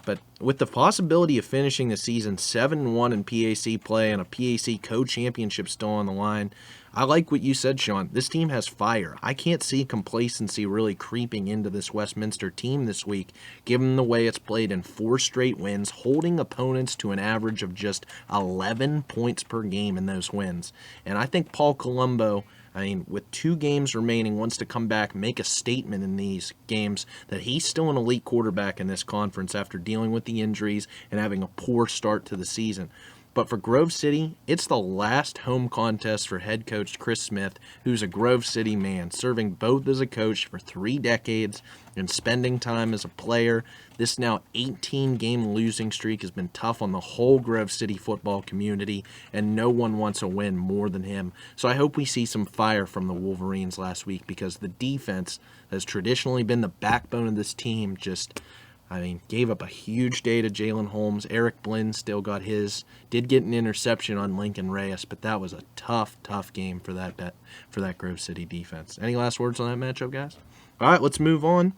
But with the possibility of finishing the season 7-1 in PAC play and a PAC co-championship still on the line, I like what you said, Sean. This team has fire. I can't see complacency really creeping into this Westminster team this week, given the way it's played in 4 straight wins, holding opponents to an average of just 11 points per game in those wins. And I think Paul Colombo, with 2 games remaining, wants to come back, make a statement in these games that he's still an elite quarterback in this conference after dealing with the injuries and having a poor start to the season. But for Grove City, it's the last home contest for head coach Chris Smith, who's a Grove City man, serving both as a coach for 3 decades and spending time as a player. This now 18-game losing streak has been tough on the whole Grove City football community, and no one wants a win more than him. So I hope we see some fire from the Wolverines last week, because the defense has traditionally been the backbone of this team. Gave up a huge day to Jalen Holmes. Eric Blinn still got his. Did get an interception on Lincoln Reyes, but that was a tough game for that Grove City defense. Any last words on that matchup, guys? All right, let's move on.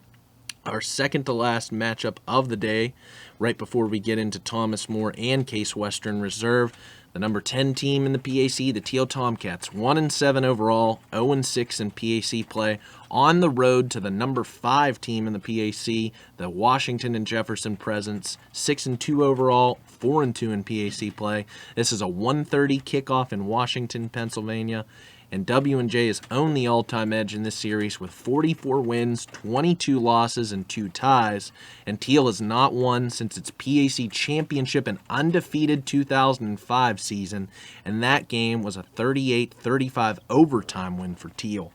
Our second to last matchup of the day, right before we get into Thomas More and Case Western Reserve. The number 10 team in the PAC, the Teal Tomcats, 1-7 overall, 0-6 in PAC play, on the road to the number 5 team in the PAC, the Washington and Jefferson Presence, 6-2 overall, 4-2 in PAC play. This is a 1:30 kickoff in Washington, Pennsylvania. And W&J has owned the all-time edge in this series with 44 wins, 22 losses, and 2 ties. And Teal has not won since its PAC championship and undefeated 2005 season, and that game was a 38-35 overtime win for Teal.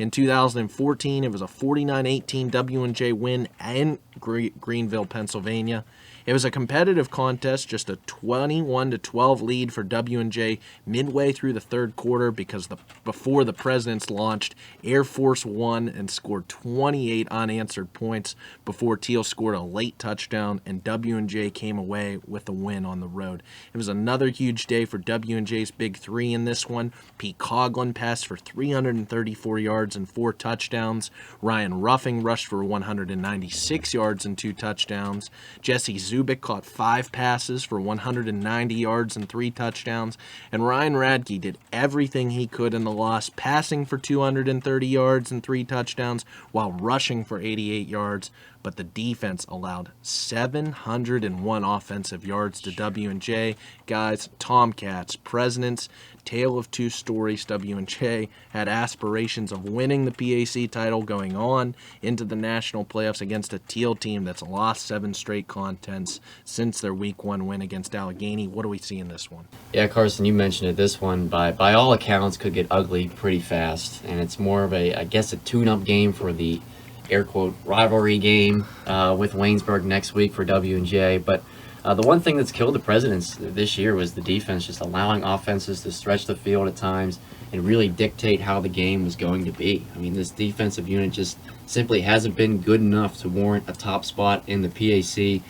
In 2014, it was a 49-18 W&J win in Greenville, Pennsylvania. It was a competitive contest, just a 21-12 lead for W&J midway through the third quarter, because before the Presidents launched, Air Force won and scored 28 unanswered points before Teal scored a late touchdown, and W&J came away with the win on the road. It was another huge day for W&J's big 3 in this one. Pete Coughlin passed for 334 yards and 4 touchdowns. Ryan Ruffing rushed for 196 yards and 2 touchdowns. Jesse Zubik caught 5 passes for 190 yards and 3 touchdowns, and Ryan Radke did everything he could in the loss, passing for 230 yards and 3 touchdowns while rushing for 88 yards. But the defense allowed 701 offensive yards to W&J. Guys, Tomcats, Presidents, tale of 2 stories. W&J had aspirations of winning the PAC title, going on into the national playoffs against a Teal team that's lost 7 straight contests since their Week 1 win against Allegheny. What do we see in this one? Yeah, Carson, you mentioned it. This one, by all accounts, could get ugly pretty fast, and it's more of a tune-up game for the air quote rivalry game with Waynesburg next week for W&J. But the one thing that's killed the Presidents this year was the defense, just allowing offenses to stretch the field at times and really dictate how the game was going to be. This defensive unit just simply hasn't been good enough to warrant a top spot in the PAC.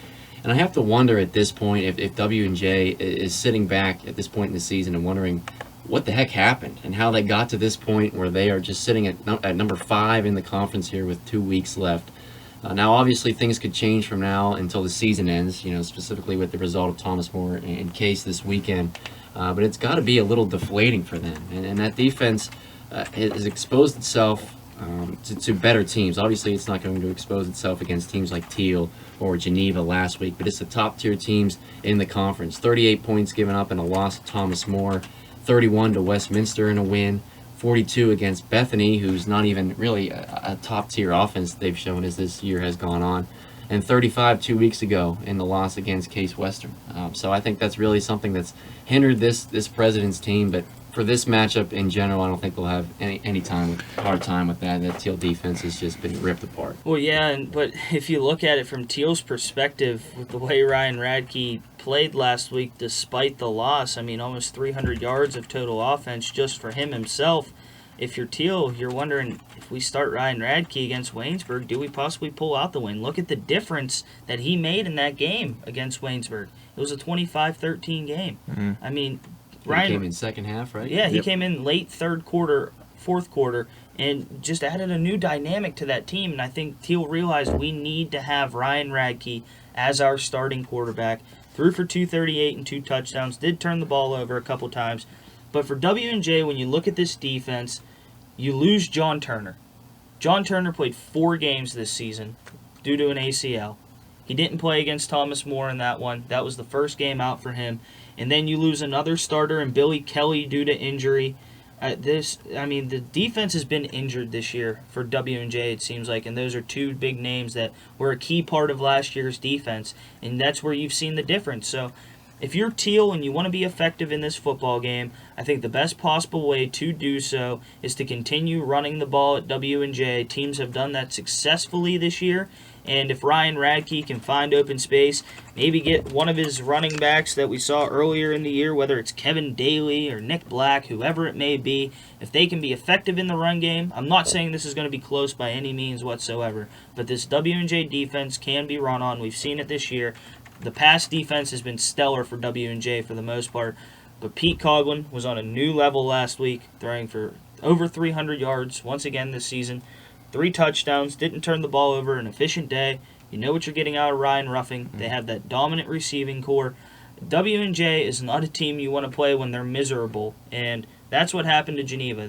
And I have to wonder at this point if W&J is sitting back at this point in the season and wondering what the heck happened and how they got to this point where they are just sitting at number 5 in the conference here with 2 weeks left. Now, obviously, things could change from now until the season ends, specifically with the result of Thomas More and Case this weekend. But it's got to be a little deflating for them. And that defense has exposed itself to better teams. Obviously, it's not going to expose itself against teams like Teal or Geneva last week, but it's the top-tier teams in the conference. 38 points given up in a loss to Thomas More, 31 to Westminster in a win, 42 against Bethany, who's not even really a top-tier offense they've shown as this year has gone on. and 35 2 weeks ago in the loss against Case Western. So I think that's really something that's hindered this President's team. But for this matchup in general, I don't think they'll have any hard time with that. That Teal defense has just been ripped apart. Well, yeah, but if you look at it from Teal's perspective, with the way Ryan Radke played last week, despite the loss, I mean, almost 300 yards of total offense just for him himself. If you're Teal, you're wondering, if we start Ryan Radke against Waynesburg, do we possibly pull out the win? Look at the difference that he made in that game against Waynesburg. It was a 25-13 game. Mm-hmm. I mean, Ryan came in second half, right? Yeah, he came in late third quarter, fourth quarter, and just added a new dynamic to that team. And I think Teal realized we need to have Ryan Radke as our starting quarterback. Threw for 238 and 2 touchdowns. Did turn the ball over a couple times. But for W&J, when you look at this defense, you lose John Turner. John Turner played 4 games this season due to an ACL. He didn't play against Thomas More in that one. That was the first game out for him. And then you lose another starter in Billy Kelly due to injury. The defense has been injured this year for W&J, it seems like, and those are 2 big names that were a key part of last year's defense, and that's where you've seen the difference. So if you're Teal and you want to be effective in this football game, I think the best possible way to do so is to continue running the ball at W&J. Teams have done that successfully this year. And if Ryan Radke can find open space, maybe get one of his running backs that we saw earlier in the year, whether it's Kevin Daly or Nick Black, whoever it may be, if they can be effective in the run game, I'm not saying this is going to be close by any means whatsoever, but this W&J defense can be run on. We've seen it this year. The pass defense has been stellar for W&J for the most part, but Pete Coughlin was on a new level last week, throwing for over 300 yards once again this season. 3 touchdowns, didn't turn the ball over, an efficient day. You know what you're getting out of Ryan Ruffing. They have that dominant receiving core. W&J is not a team you want to play when they're miserable, and that's what happened to Geneva.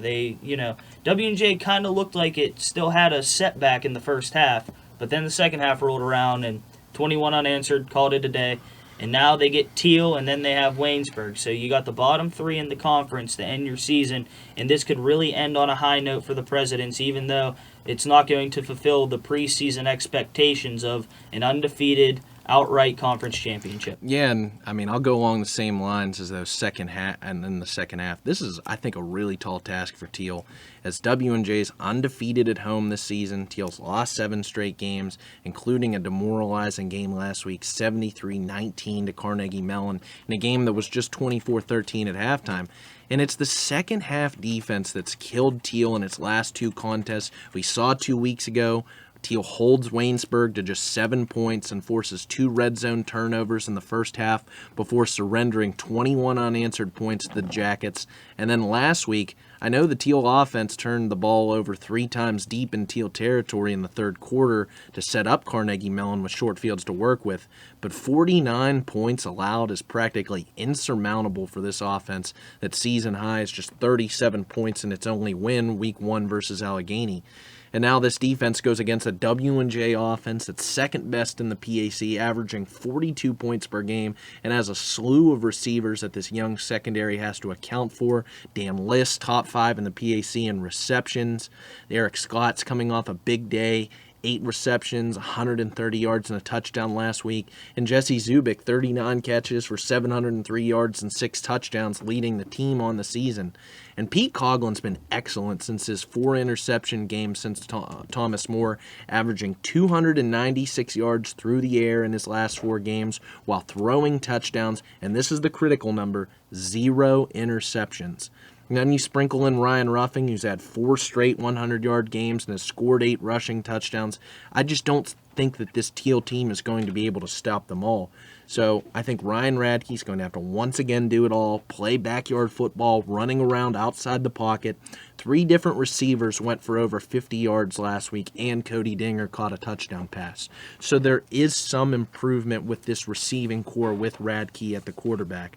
W&J kind of looked like it still had a setback in the first half, but then the second half rolled around, and 21 unanswered, called it a day. And now they get Teal, and then they have Waynesburg. So you got the bottom 3 in the conference to end your season, and this could really end on a high note for the Presidents, even though it's not going to fulfill the preseason expectations of an undefeated outright conference championship. Yeah, and I'll go along the same lines as those second half, and then the second half. This is, I think, a really tall task for Teal, as W&J's undefeated at home this season. Teal's lost 7 straight games, including a demoralizing game last week, 73-19 to Carnegie Mellon, in a game that was just 24-13 at halftime. And it's the second half defense that's killed Teal in its last 2 contests. We saw 2 weeks ago. Teal holds Waynesburg to just 7 points and forces 2 red zone turnovers in the first half before surrendering 21 unanswered points to the Jackets. And then last week, I know the Teal offense turned the ball over 3 times deep in Teal territory in the third quarter to set up Carnegie Mellon with short fields to work with, but 49 points allowed is practically insurmountable for this offense that season high is just 37 points in its only win, week 1 versus Allegheny. And now this defense goes against a W&J offense that's second best in the PAC, averaging 42 points per game, and has a slew of receivers that this young secondary has to account for. Dan List, top 5 in the PAC in receptions. Eric Scott's coming off a big day. 8 receptions, 130 yards and a touchdown last week. And Jesse Zubik, 39 catches for 703 yards and 6 touchdowns, leading the team on the season. And Pete Coughlin's been excellent since his 4 interception game since Thomas More, averaging 296 yards through the air in his last 4 games while throwing touchdowns. And this is the critical number, 0 interceptions. And then you sprinkle in Ryan Ruffing, who's had 4 straight 100-yard games and has scored 8 rushing touchdowns. I just don't think that this Teal team is going to be able to stop them all. So I think Ryan Radke's going to have to once again do it all, play backyard football, running around outside the pocket. 3 different receivers went for over 50 yards last week, and Cody Dinger caught a touchdown pass. So there is some improvement with this receiving core with Radke at the quarterback.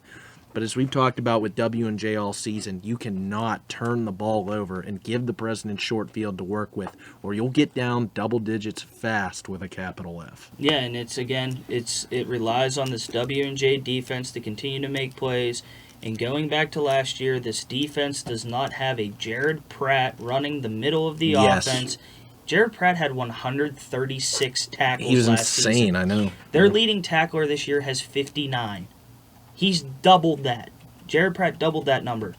But as we've talked about with W&J all season, you cannot turn the ball over and give the President short field to work with, or you'll get down double digits fast with a capital F. Yeah, and it relies on this W&J defense to continue to make plays. And going back to last year, this defense does not have a Jared Pratt running the middle of the offense. Jared Pratt had 136 tackles He was last insane, season. I know. Their leading tackler this year has 59. He's doubled that. Jared Pratt doubled that number.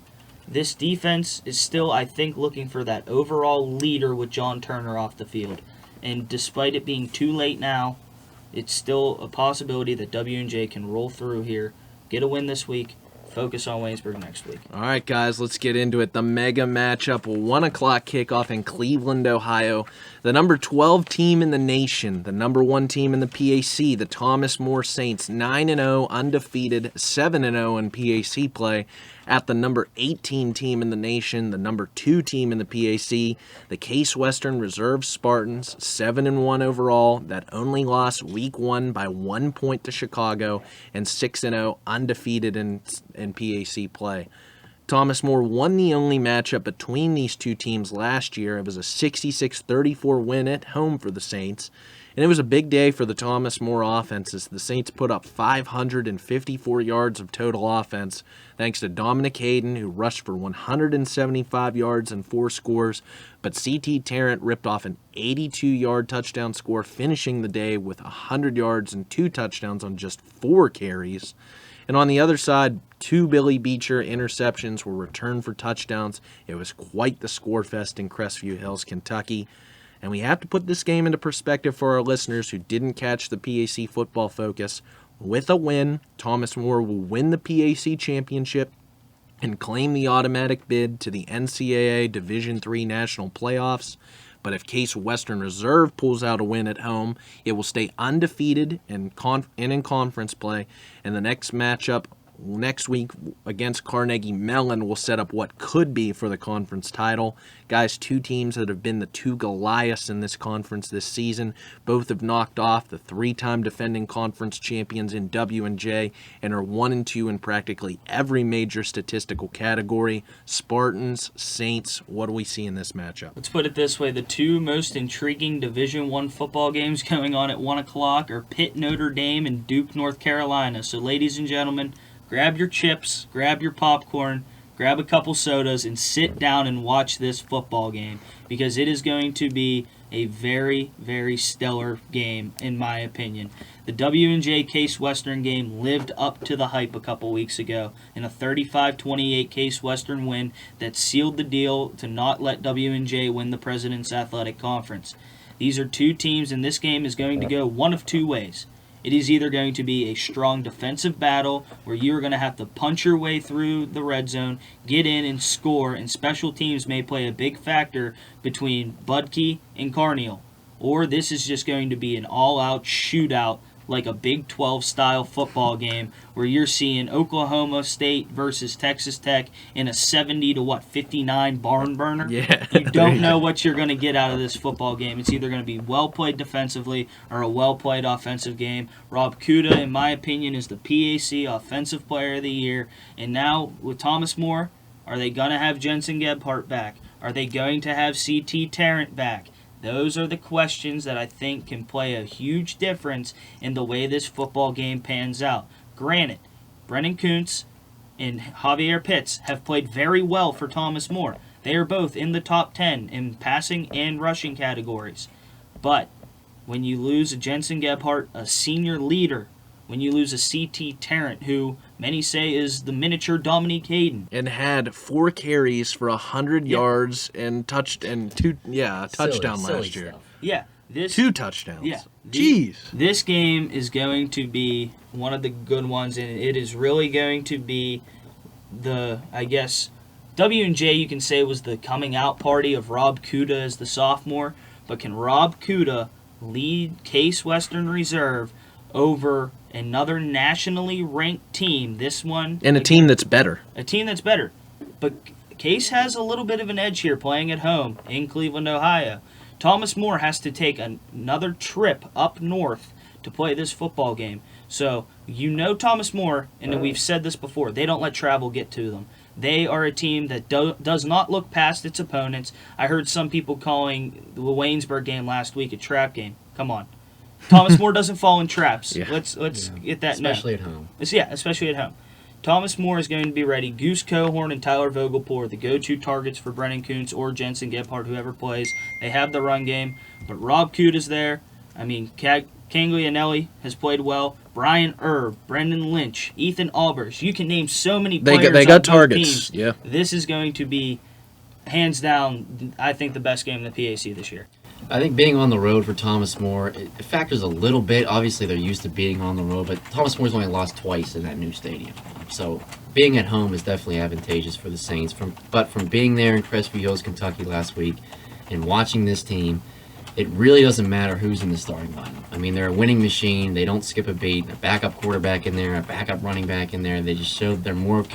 This defense is still, I think, looking for that overall leader with John Turner off the field. And despite it being too late now, it's still a possibility that W&J can roll through here, get a win this week, focus on Waynesburg next week. All right, guys, let's get into it. The mega matchup, 1 o'clock kickoff in Cleveland, Ohio. The number 12 team in the nation, the number 1 team in the PAC, the Thomas More Saints, 9-0, undefeated, 7-0 in PAC play, at the number 18 team in the nation, the number 2 team in the PAC, the Case Western Reserve Spartans, 7-1 overall, that only lost week 1 by 1 point to Chicago, and 6-0 undefeated in PAC play. Thomas More won the only matchup between these two teams last year. It was a 66-34 win at home for the Saints. And it was a big day for the Thomas More offenses. The Saints put up 554 yards of total offense, thanks to Dominic Hayden, who rushed for 175 yards and 4 scores. But C.T. Tarrant ripped off an 82-yard touchdown score, finishing the day with 100 yards and 2 touchdowns on just 4 carries. And on the other side, 2 Billy Beecher interceptions were returned for touchdowns. It was quite the score fest in Crestview Hills, Kentucky. And we have to put this game into perspective for our listeners who didn't catch the PAC Football Focus. With a win, Thomas More will win the PAC championship and claim the automatic bid to the NCAA Division III National Playoffs. But if Case Western Reserve pulls out a win at home, it will stay undefeated in conference play. And the next matchup next week against Carnegie Mellon will set up what could be for the conference title. Guys, 2 teams that have been the 2 Goliaths in this conference this season. Both have knocked off the 3-time defending conference champions in W&J and are 1-2 in practically every major statistical category. Spartans, Saints, what do we see in this matchup? Let's put it this way. The 2 most intriguing Division I football games going on at 1 o'clock are Pitt, Notre Dame, and Duke, North Carolina. So, ladies and gentlemen, grab your chips, grab your popcorn, grab a couple sodas, and sit down and watch this football game, because it is going to be a very, very stellar game, in my opinion. The W&J Case Western game lived up to the hype a couple weeks ago in a 35-28 Case Western win that sealed the deal to not let W&J win the President's Athletic Conference. These are 2 teams, and this game is going to go one of 2 ways. It is either going to be a strong defensive battle where you're going to have to punch your way through the red zone, get in and score, and special teams may play a big factor between Budke and Carneal. Or this is just going to be an all-out shootout like a Big 12-style football game where you're seeing Oklahoma State versus Texas Tech in a 70-59 barn burner. Yeah. You don't know what you're going to get out of this football game. It's either going to be well-played defensively or a well-played offensive game. Rob Kuda, in my opinion, is the PAC Offensive Player of the Year. And now, with Thomas More, are they going to have Jensen Gebhardt back? Are they going to have C.T. Tarrant back? Those are the questions that I think can play a huge difference in the way this football game pans out. Granted, Brennan Kuntz and Javier Pitts have played very well for Thomas More. They are both in the top 10 in passing and rushing categories. But when you lose a Jensen Gebhardt, a senior leader, when you lose a C.T. Tarrant, who many say is the miniature Dominique Hayden, And had 4 carries for 100 yards and touchdown last year. Stuff. yeah, this 2 touchdowns. Yeah. Jeez. This game is going to be one of the good ones, and it is really going to be W&J, you can say, was the coming out party of Rob Kuda as the sophomore, but can Rob Kuda lead Case Western Reserve over another nationally ranked team? This one, And a team that's better. a team that's better. But Case has a little bit of an edge here playing at home in Cleveland, Ohio. Thomas More has to take another trip up north to play this football game. So, Thomas More, and we've said this before, they don't let travel get to them. They are a team that does not look past its opponents. I heard some people calling the Waynesburg game last week a trap game. Come on. Thomas More doesn't fall in traps. Yeah. Let's get that Especially at home. Especially at home. Thomas More is going to be ready. Goose Cohorn and Tyler Vogelpool are the go-to targets for Brennan Kuntz or Jensen Gebhardt, whoever plays. They have the run game, but Rob Kuda's there. I mean, Canglianelli has played well. Brian Erb, Brendan Lynch, Ethan Albers. You can name so many players. They got on both targets. teams. Yeah. This is going to be, hands down, I think the best game in the PAC this year. I think being on the road for Thomas More, it factors a little bit. Obviously, they're used to being on the road, but Thomas Moore's only lost twice in that new stadium. So being at home is definitely advantageous for the Saints. But from being there in Crestview Hills, Kentucky last week and watching this team, it really doesn't matter who's in the starting lineup. I mean, they're a winning machine. They don't skip a beat. A backup quarterback in there, a backup running back in there. They just showed they're more than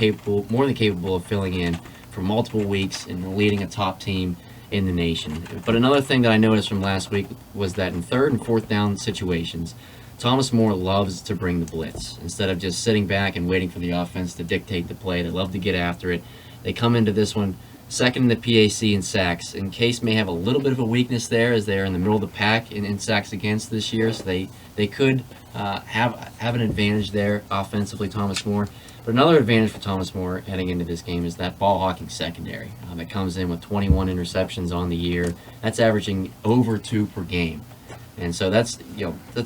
capable of filling in for multiple weeks and leading a top team in the nation. But another thing that I noticed from last week was that in third and fourth down situations, Thomas More loves to bring the blitz. Instead of just sitting back and waiting for the offense to dictate the play, they love to get after it. They come into this one second in the PAC in sacks. And Case may have a little bit of a weakness there as they're in the middle of the pack in sacks against this year, so they could have an advantage there offensively, Thomas More. But another advantage for Thomas More heading into this game is that ball hawking secondary that comes in with 21 interceptions on the year. That's averaging over 2 per game. And so that's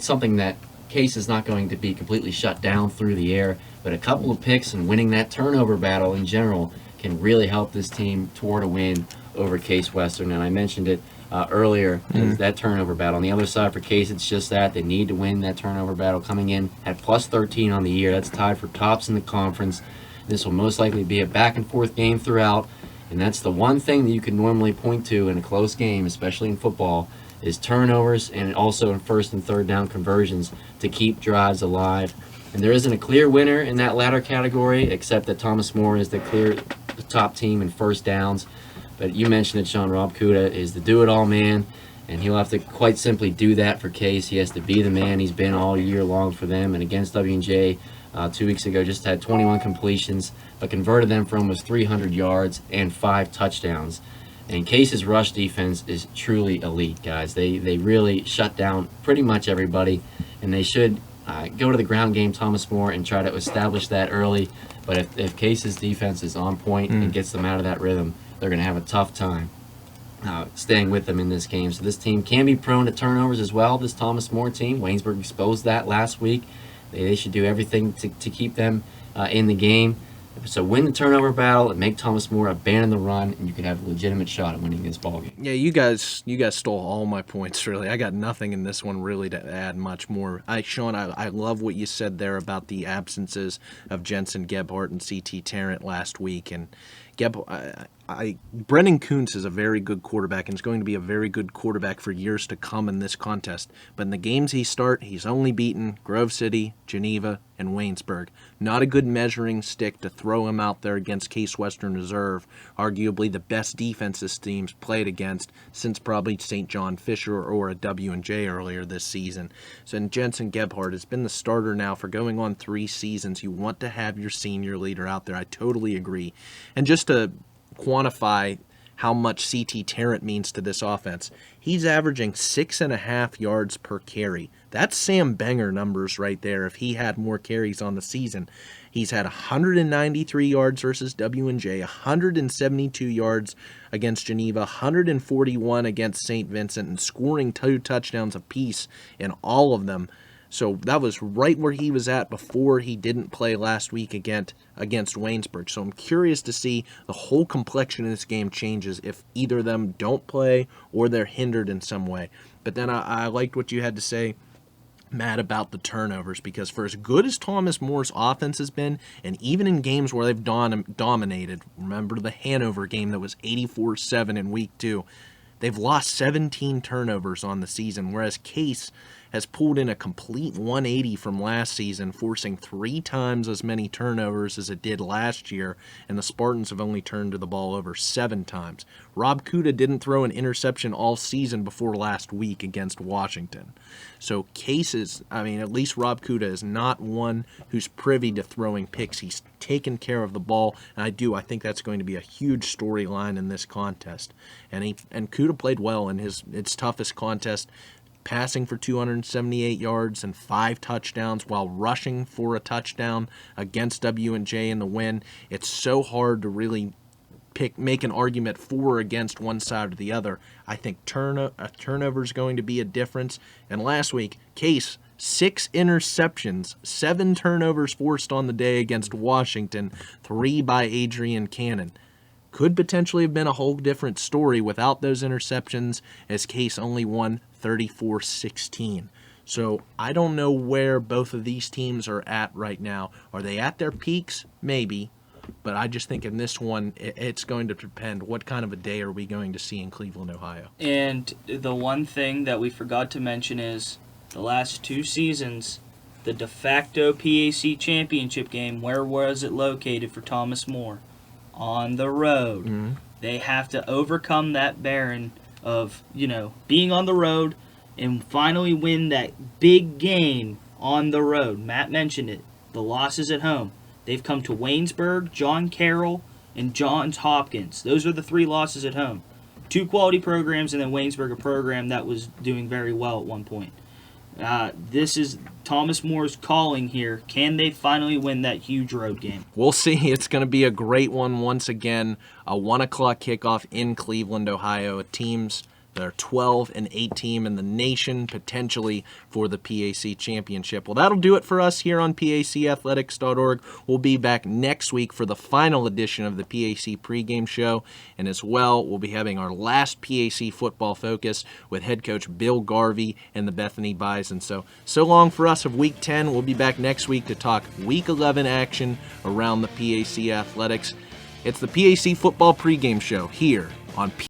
something that Case is not going to be completely shut down through the air, but a couple of picks and winning that turnover battle in general can really help this team toward a win over Case Western. And I mentioned it earlier, that turnover battle. On the other side for Case, it's just that. They need to win that turnover battle, coming in at plus 13 on the year. That's tied for tops in the conference. This will most likely be a back-and-forth game throughout, and that's the one thing that you can normally point to in a close game, especially in football, is turnovers and also in first and third down conversions to keep drives alive. And there isn't a clear winner in that latter category, except that Thomas More is the clear top team in first downs. But you mentioned it, Sean. Rob Kuda is the do-it-all man, and he'll have to quite simply do that for Case. He has to be the man he's been all year long for them. And against W&J 2 weeks ago, just had 21 completions, but converted them for almost 300 yards and 5 touchdowns. And Case's rush defense is truly elite, guys. They really shut down pretty much everybody, and they should go to the ground game, Thomas More, and try to establish that early. But if Case's defense is on point and gets them out of that rhythm, they're going to have a tough time staying with them in this game. So this team can be prone to turnovers as well, this Thomas More team. Waynesburg exposed that last week. They should do everything to keep them in the game. So win the turnover battle and make Thomas More abandon the run, and you could have a legitimate shot at winning this ballgame. Yeah, you guys stole all my points, really. I got nothing in this one really to add much more. Sean, I love what you said there about the absences of Jensen Gebhardt and C.T. Tarrant last week. And Brennan Kuntz is a very good quarterback and is going to be a very good quarterback for years to come in this contest. But in the games he's only beaten Grove City, Geneva, and Waynesburg. Not a good measuring stick to throw him out there against Case Western Reserve, arguably the best defense this team's played against since probably St. John Fisher or a W&J earlier this season. So Jensen Gebhardt has been the starter now for going on 3 seasons. You want to have your senior leader out there. I totally agree. And just to quantify how much C.T. Tarrant means to this offense, he's averaging 6.5 yards per carry. That's Sam Benger numbers right there if he had more carries on the season. He's had 193 yards versus W&J, 172 yards against Geneva, 141 against St. Vincent, and scoring 2 touchdowns apiece in all of them. So that was right where he was at before he didn't play last week against Waynesburg. So I'm curious to see the whole complexion of this game changes if either of them don't play or they're hindered in some way. But then I liked what you had to say, Matt, about the turnovers, because for as good as Thomas Moore's offense has been, and even in games where they've dominated, remember the Hanover game that was 84-7 in week 2, they've lost 17 turnovers on the season, whereas Case has pulled in a complete 180 from last season, forcing 3 times as many turnovers as it did last year, and the Spartans have only turned to the ball over 7 times. Rob Kuda didn't throw an interception all season before last week against Washington. So at least Rob Kuda is not one who's privy to throwing picks. He's taken care of the ball, and I think that's going to be a huge storyline in this contest. And Kuda played well in its toughest contest. passing for 278 yards and 5 touchdowns while rushing for a touchdown against W&J in the win. It's so hard to really make an argument for or against one side or the other. I think a turnover is going to be a difference. And last week, Case, 6 interceptions, 7 turnovers forced on the day against Washington, 3 by Adrian Cannon. Could potentially have been a whole different story without those interceptions, as Case only won 34-16. So I don't know where both of these teams are at right now. Are they at their peaks? Maybe. But I just think in this one, it's going to depend. What kind of a day are we going to see in Cleveland, Ohio? And the one thing that we forgot to mention is the last 2 seasons, the de facto PAC championship game, where was it located for Thomas More? On the road. Mm-hmm. They have to overcome that barrier of, being on the road and finally win that big game on the road. Matt mentioned it. The losses at home. They've come to Waynesburg, John Carroll, and Johns Hopkins. Those are the 3 losses at home. 2 quality programs, and then Waynesburg, a program that was doing very well at one point. This is Thomas Moore's calling here. Can they finally win that huge road game? We'll see. It's going to be a great one once again. A 1 o'clock kickoff in Cleveland, Ohio. Teams that are 12-8 team in the nation, potentially for the PAC championship. Well, that'll do it for us here on PACathletics.org. We'll be back next week for the final edition of the PAC Pregame Show. And as well, we'll be having our last PAC Football Focus with head coach Bill Garvey and the Bethany Bison. So long for us of Week 10. We'll be back next week to talk Week 11 action around the PAC Athletics. It's the PAC Football Pregame Show here on